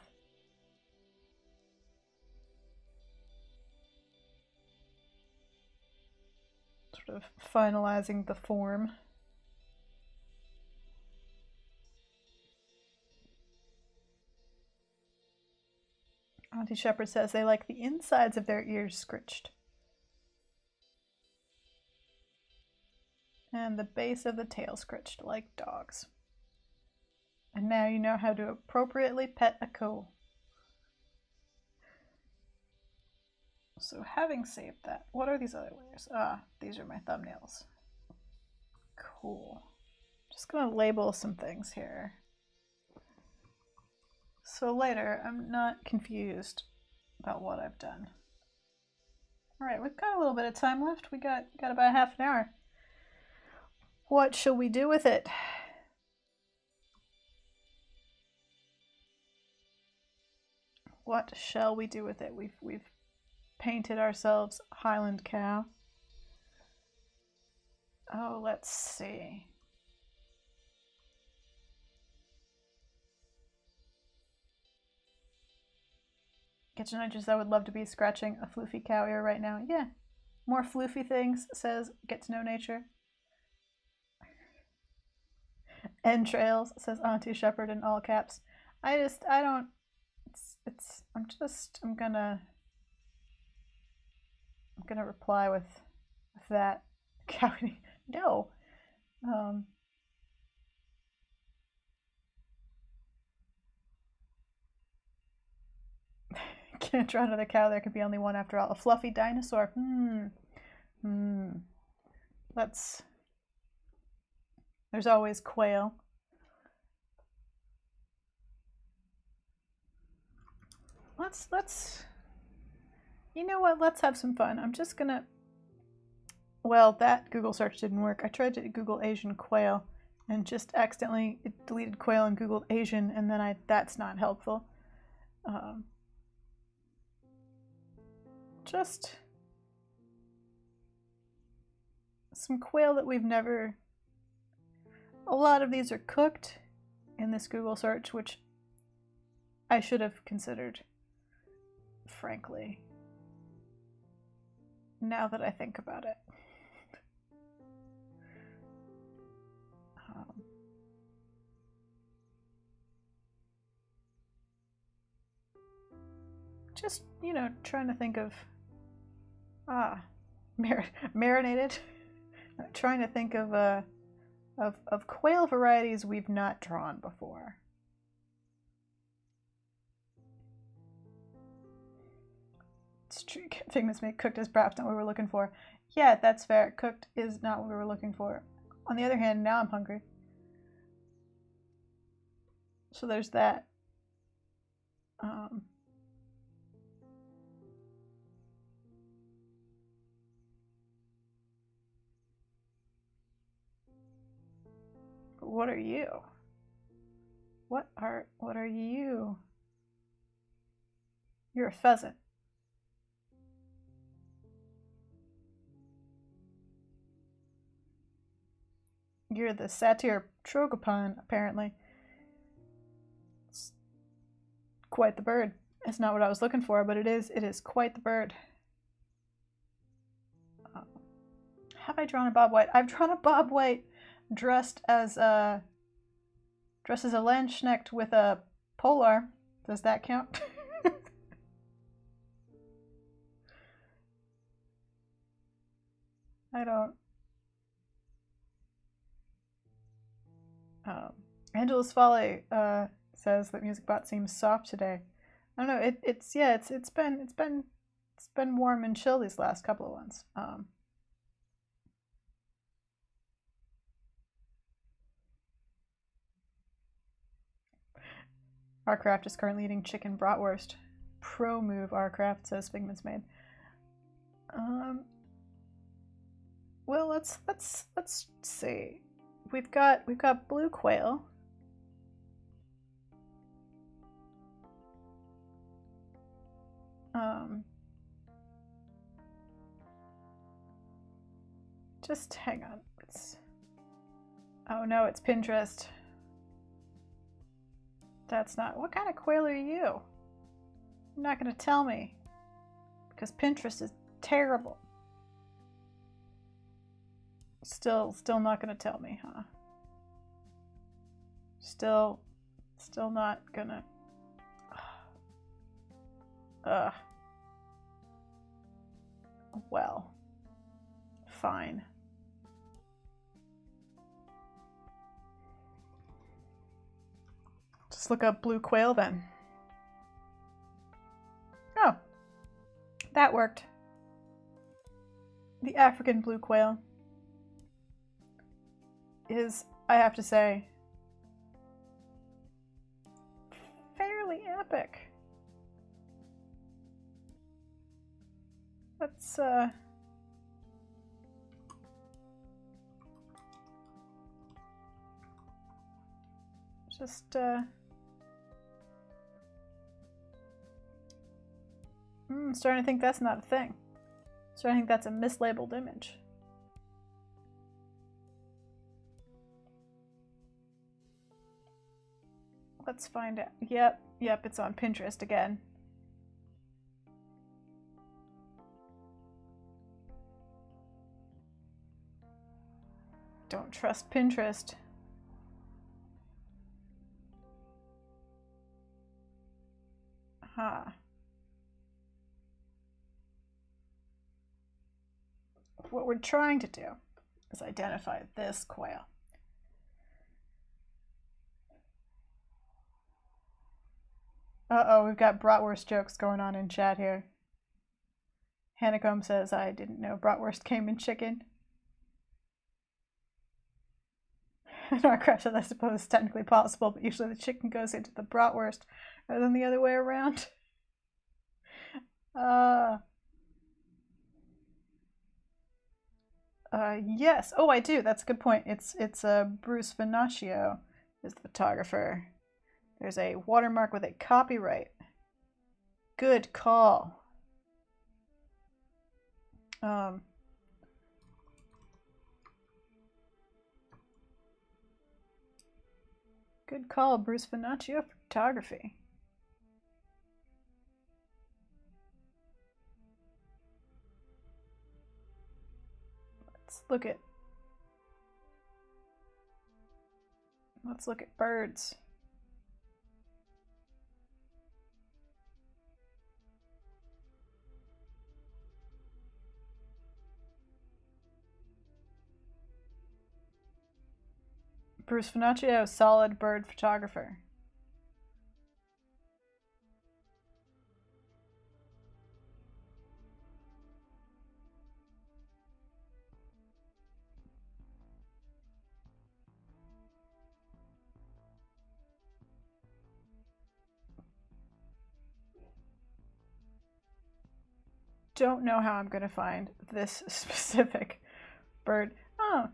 of finalizing the form. Auntie Shepherd says they like the insides of their ears scritched. And the base of the tail scritched like dogs. And now you know how to appropriately pet a coal. So having saved that, what are these other layers? These are my thumbnails. Cool. Just gonna label some things here. So later, I'm not confused about what I've done. All right, we've got a little bit of time left. We got about half an hour. What shall we do with it? What shall we do with it? We've painted ourselves Highland Cow. Oh, let's see. Kitchen Edges, I would love to be scratching a floofy cow ear right now. Yeah, more floofy things, says Get to Know Nature. Entrails, says Auntie Shepherd in all caps. I'm gonna reply with that. Cow eating. No. Can't draw another cow. There could be only one after all. A fluffy dinosaur. There's always quail. Let's. You know what? Let's have some fun. I'm just gonna. Well, that Google search didn't work. I tried to Google Asian quail, and just accidentally it deleted quail and Googled Asian, and then that's not helpful. Just some quail that we've never. A lot of these are cooked in this Google search, which I should have considered, frankly, now that I think about it. Just, trying to think of marinated. Trying to think of quail varieties we've not drawn before. It's true. Figments made cooked as perhaps not what we were looking for. Yeah, that's fair. Cooked is not what we were looking for. On the other hand, now I'm hungry. So there's that. What are you? What are you? You're a pheasant. You're the satyr trogopan, apparently. It's quite the bird. It's not what I was looking for, but it is quite the bird. Have I drawn a Bob White? I've drawn a Bob White dressed as a Landsknecht with a polar. Does that count? I don't. Angela's Folly says that MusicBot seems soft today. I don't know. It's been warm and chill these last couple of ones. Arcraft is currently eating chicken bratwurst. Pro move, Arcraft, says Figment's made. Well, let's see. We've got blue quail. Just hang on. Oh no, it's Pinterest. That's not. What kind of quail are you? You're not going to tell me. Because Pinterest is terrible. Still not gonna tell me, huh? Still not gonna. Well, fine. Just look up blue quail then. Oh, that worked. The African blue quail is, I have to say, fairly epic. Let's just starting to think that's not a thing. Starting to think that's a mislabeled image. Let's find out. Yep, it's on Pinterest again. Don't trust Pinterest. Huh. What we're trying to do is identify this quail. Uh-oh, we've got bratwurst jokes going on in chat here. Hanekom says, I didn't know bratwurst came in chicken. In our crash, I suppose it's technically possible, but usually the chicken goes into the bratwurst rather than the other way around. Yes. Oh, I do. That's a good point. It's Bruce Venaccio is the photographer. There's a watermark with a copyright. Good call. Good call, Bruce Venaccio Photography. Let's look at birds. Bruce Venaccio, solid bird photographer. Don't know how I'm going to find this specific bird. Oh,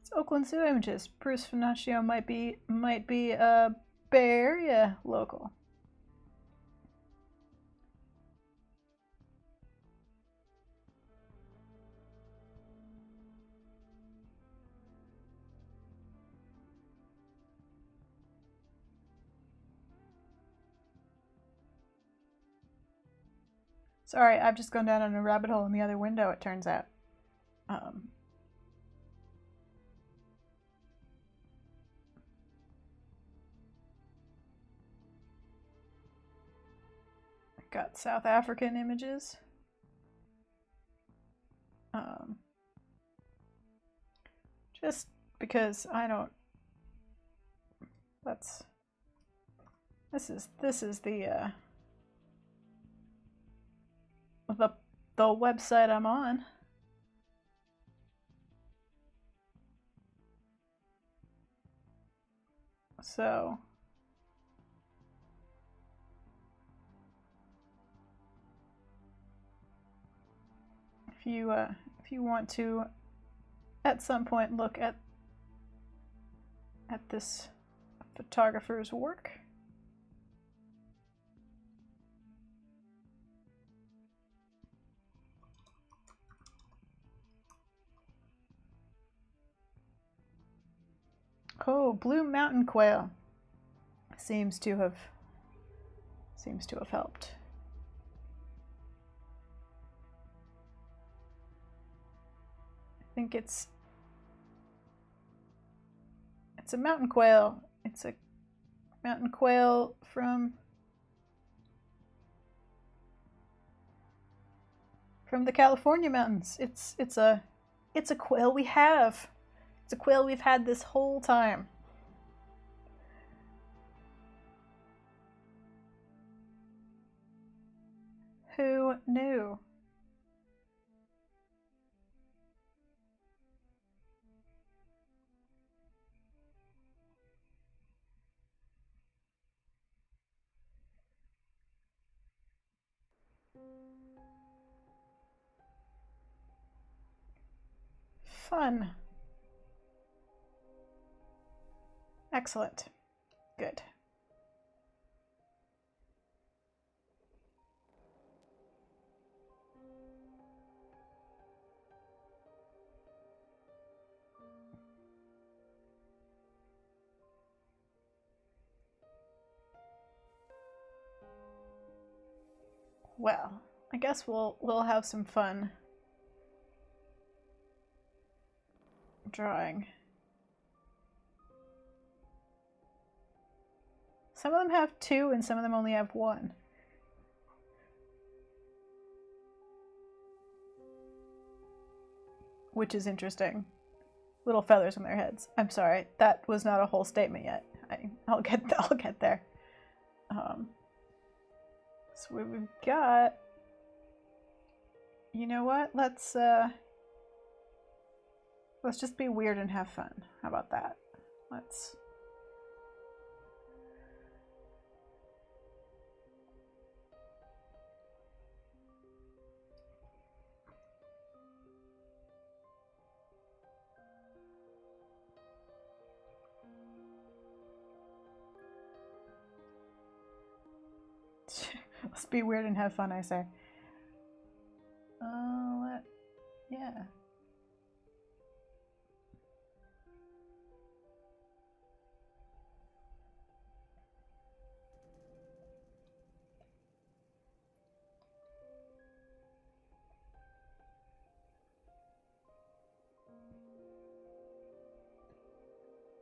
it's Oakland Zoo Images. Bruce Venaccio might be a Bay Area local. Sorry, I've just gone down on a rabbit hole in the other window, it turns out. Got South African images. Just because I don't. This is the website I'm on. So if you want to at some point look at this photographer's work, oh, blue mountain quail seems to have helped. I think it's It's a mountain quail. It's a mountain quail from the California mountains. It's a quail we have. It's a quail we've had this whole time. Who knew? Fun. Excellent. Good. Well, I guess we'll have some fun drawing. Some of them have 2 and some of them only have 1. Which is interesting. Little feathers on their heads. I'm sorry, that was not a whole statement yet. I'll get there. So we've got. You know what? Let's just be weird and have fun. How about that? Let's. Let's be weird and have fun, I say. Yeah.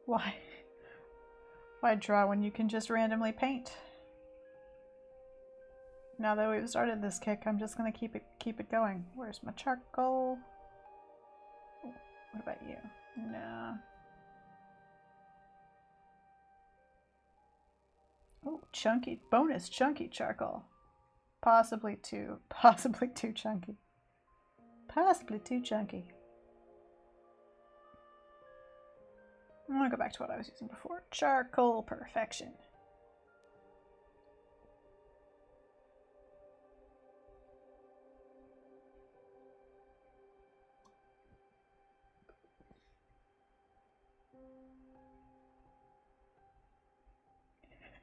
Why? Why draw when you can just randomly paint? Now that we've started this kick, I'm just gonna keep it going. Where's my charcoal? Ooh, what about you? No. Oh, chunky bonus chunky charcoal. Possibly too chunky. Possibly too chunky. I'm gonna go back to what I was using before. Charcoal perfection.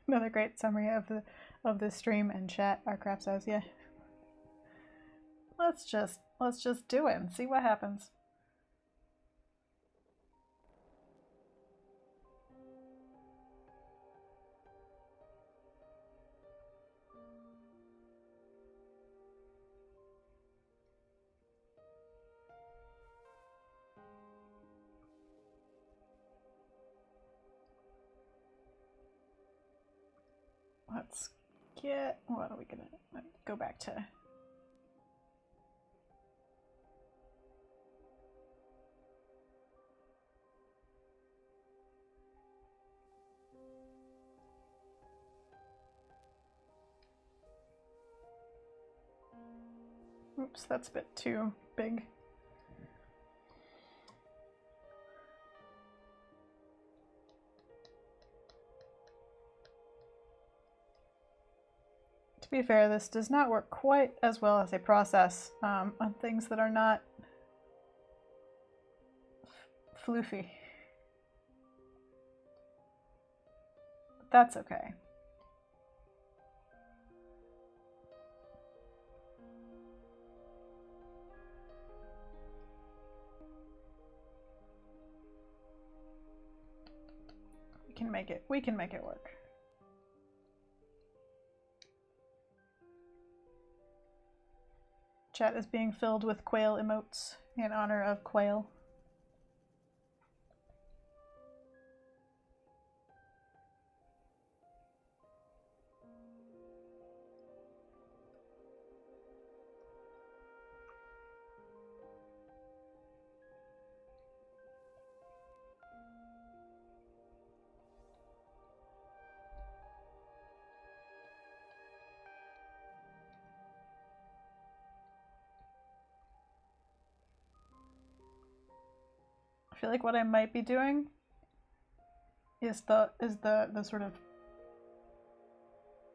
Another great summary of the stream and chat. Arcraft says, yeah. Let's just do it and see what happens. Let's get, what are we gonna go back to? Oops, that's a bit too big. To be fair, this does not work quite as well as a process on things that are not floofy. But that's okay. We can make it work. Chat is being filled with quail emotes in honor of quail. I feel like what I might be doing is the sort of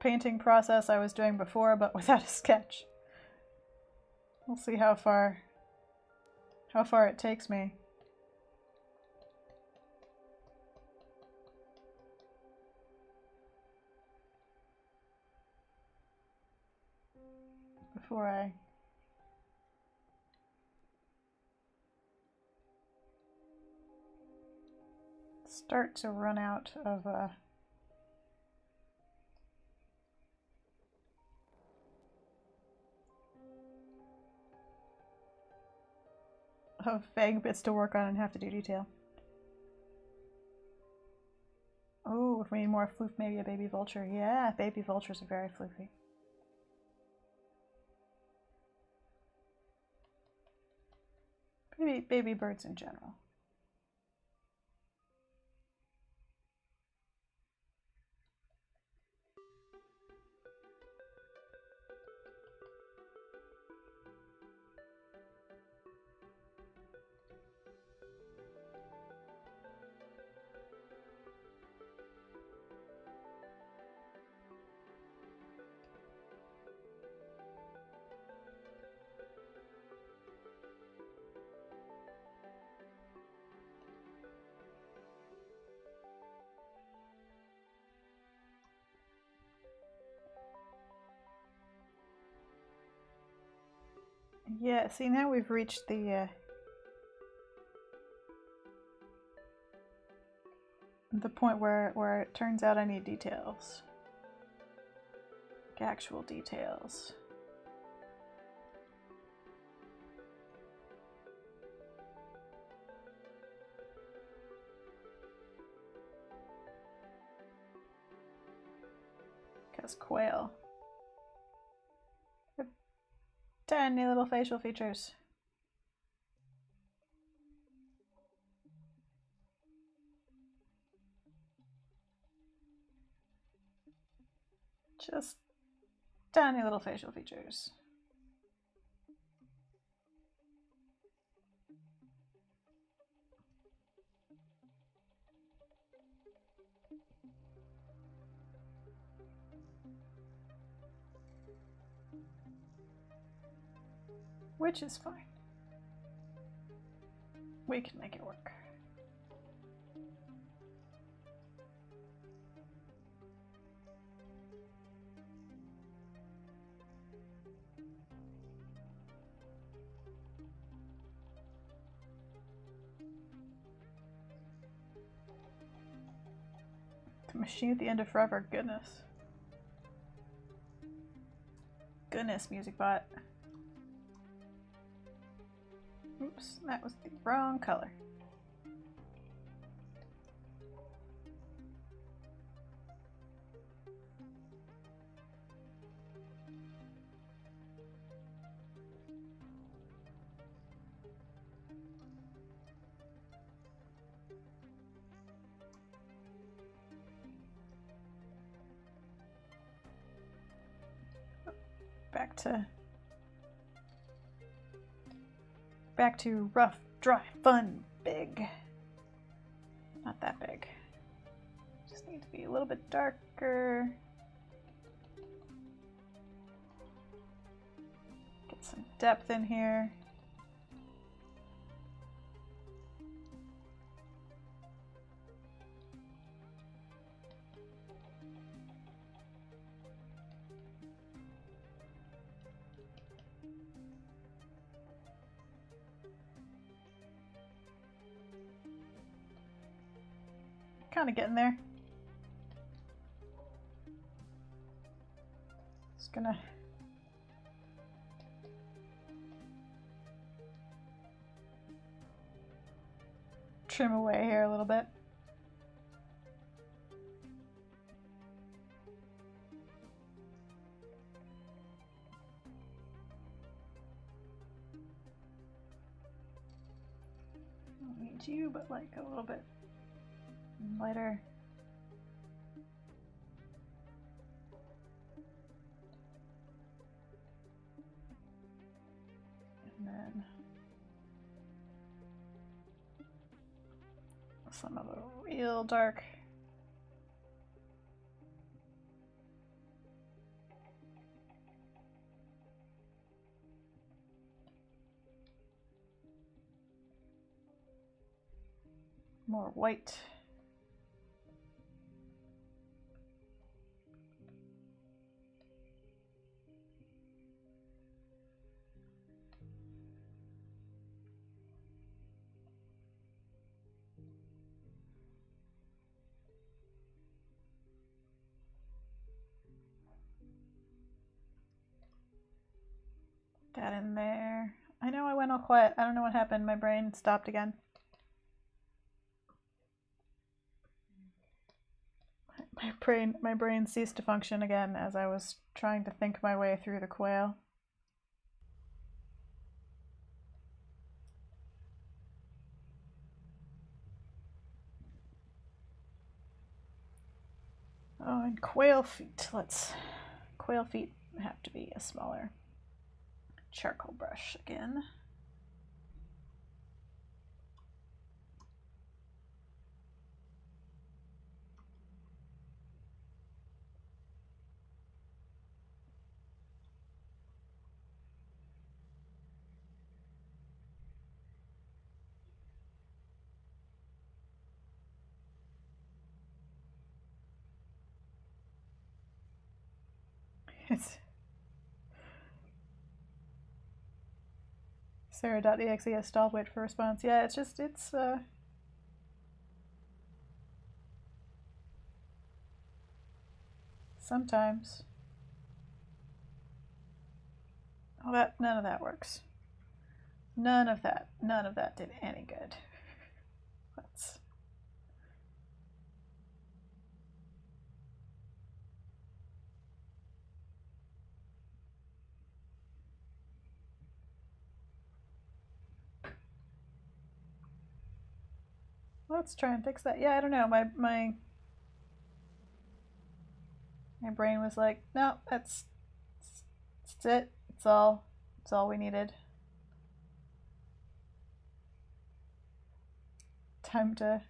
painting process I was doing before, but without a sketch. We'll see how far it takes me. Before I start to run out of vague bits to work on and have to do detail. Oh, if we need more floof, maybe a baby vulture. Yeah, baby vultures are very floofy. Baby birds in general. Yeah, see, now we've reached the point where it turns out I need details. Like actual details. Because quail. Tiny little facial features. Just tiny little facial features. Which is fine. We can make it work. The machine at the end of forever, goodness. Goodness, music bot. Oops, that was the wrong color. Back to rough, dry, fun, big. Not that big. Just need to be a little bit darker. Get some depth in here. Kind of getting there. Just gonna trim away here a little bit. Don't need you, but like a little bit lighter. And then some of the real dark. More white. That in there. I know I went all quiet. I don't know what happened. My brain stopped again. My brain ceased to function again as I was trying to think my way through the quail. Oh, and quail feet. Quail feet have to be a smaller charcoal brush again. It's Sarah.exe has stalled, wait for response. Yeah, it's sometimes. Oh, none of that works. None of that did any good. Let's try and fix that. Yeah, I don't know. My brain was like, no, that's it. It's all we needed. Time to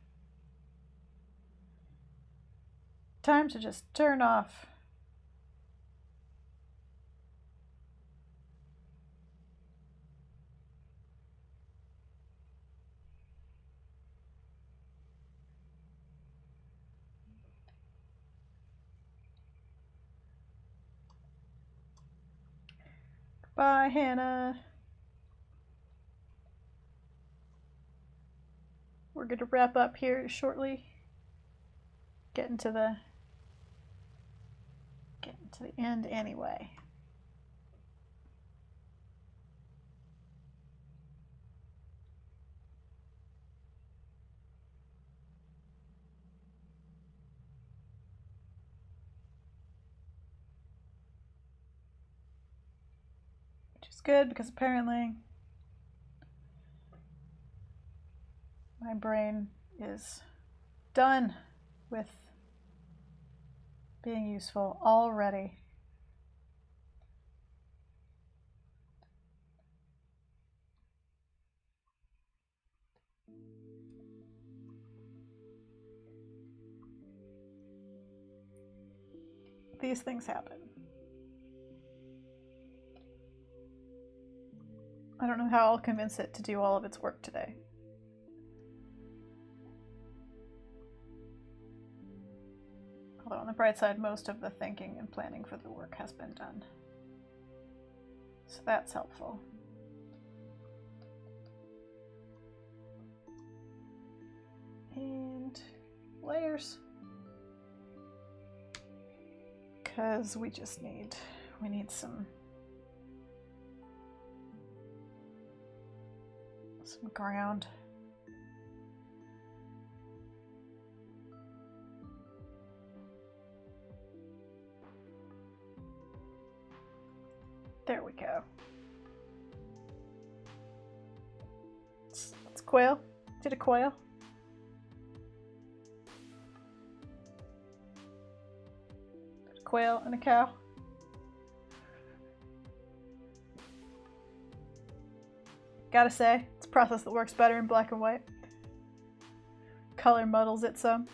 just turn off. Bye, Hannah. We're going to wrap up here shortly. Getting to the end anyway. Which is good because apparently my brain is done with being useful already. These things happen. I don't know how I'll convince it to do all of its work today. Although on the bright side, most of the thinking and planning for the work has been done. So that's helpful. And layers. Because we need some ground. There we go. It's quail. Did a quail? A quail and a cow. Gotta say, it's a process that works better in black and white. color muddles it some.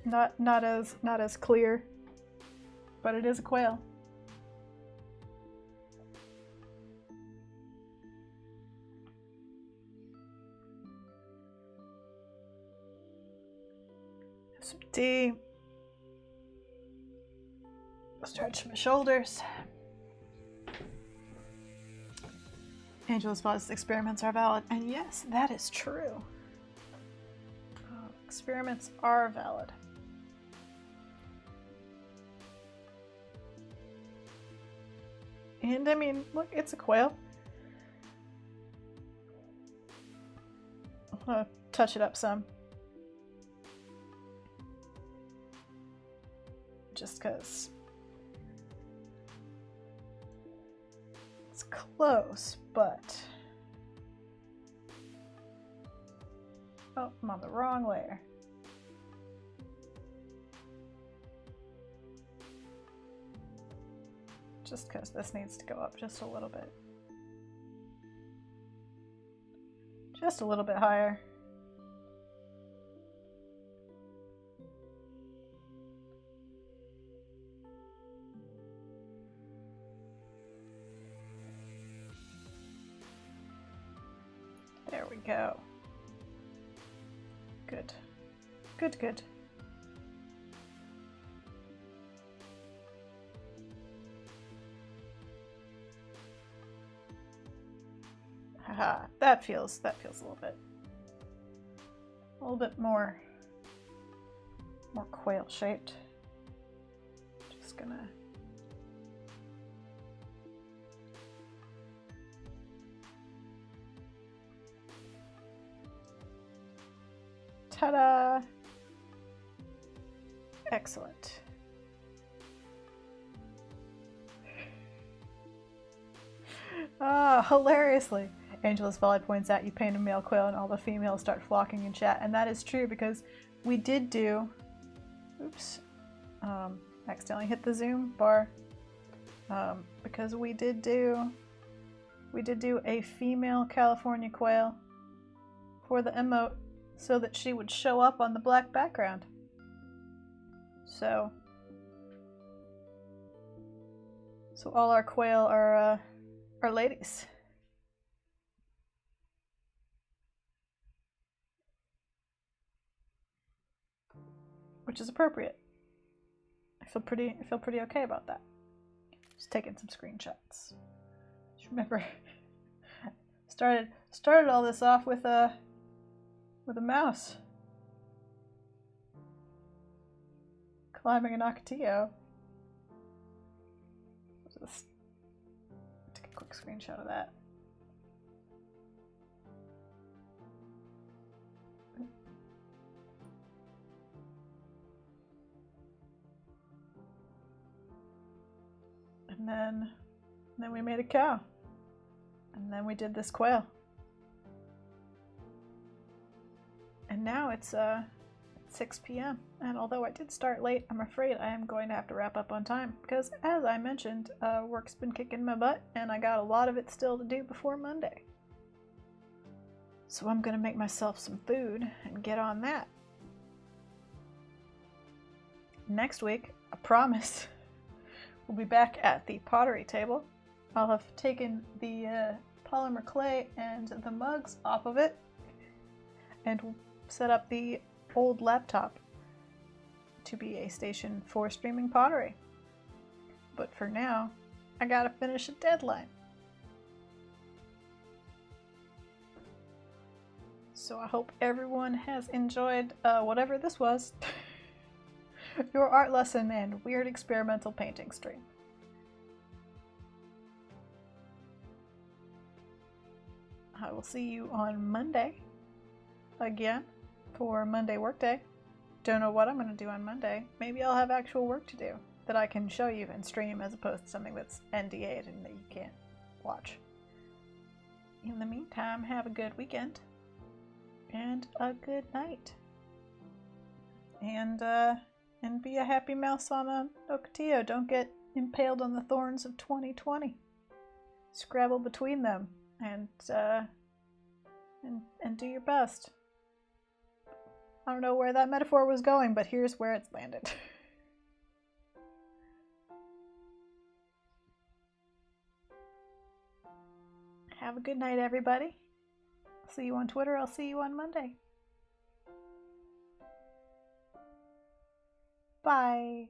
Not as clear, but it is a quail. Some tea. Stretch my shoulders. Angela's Buzz's experiments are valid, and yes, that is true. Experiments are valid. And I mean, look, it's a quail. I'm gonna touch it up some. Just because it's close, but oh, I'm on the wrong layer. Just because this needs to go up just a little bit. Just a little bit higher. There we go. Good. Good, good. Haha, that feels a little bit more quail shaped. Just gonna ta-da! Excellent. Ah, hilariously. Angela's Volley points out you paint a male quail and all the females start flocking in chat. And that is true because we did do... Oops. Accidentally hit the zoom bar. Because we did do a female California quail for the emote so that she would show up on the black background. So all our quail are ladies. Which is appropriate. I feel pretty okay about that. Just taking some screenshots. Just remember, started all this off with a mouse climbing an ocotillo. Just take a quick screenshot of that. And then we made a cow. And then we did this quail. And now it's 6 p.m. And although I did start late, I'm afraid I am going to have to wrap up on time. Because as I mentioned, work's been kicking my butt and I got a lot of it still to do before Monday. So I'm going to make myself some food and get on that. Next week, I promise, we'll be back at the pottery table. I'll have taken the polymer clay and the mugs off of it and we'll set up the old laptop to be a station for streaming pottery. But for now, I gotta finish a deadline. So I hope everyone has enjoyed whatever this was. Your art lesson and weird experimental painting stream. I will see you on Monday again for Monday workday. Don't know what I'm going to do on Monday. Maybe I'll have actual work to do that I can show you and stream as opposed to something that's NDA'd and that you can't watch. In the meantime, have a good weekend and a good night. And be a happy mouse on a ocotillo. Don't get impaled on the thorns of 2020. Scrabble between them and do your best. I don't know where that metaphor was going, but here's where it's landed. Have a good night, everybody. I'll see you on Twitter. I'll see you on Monday. Bye.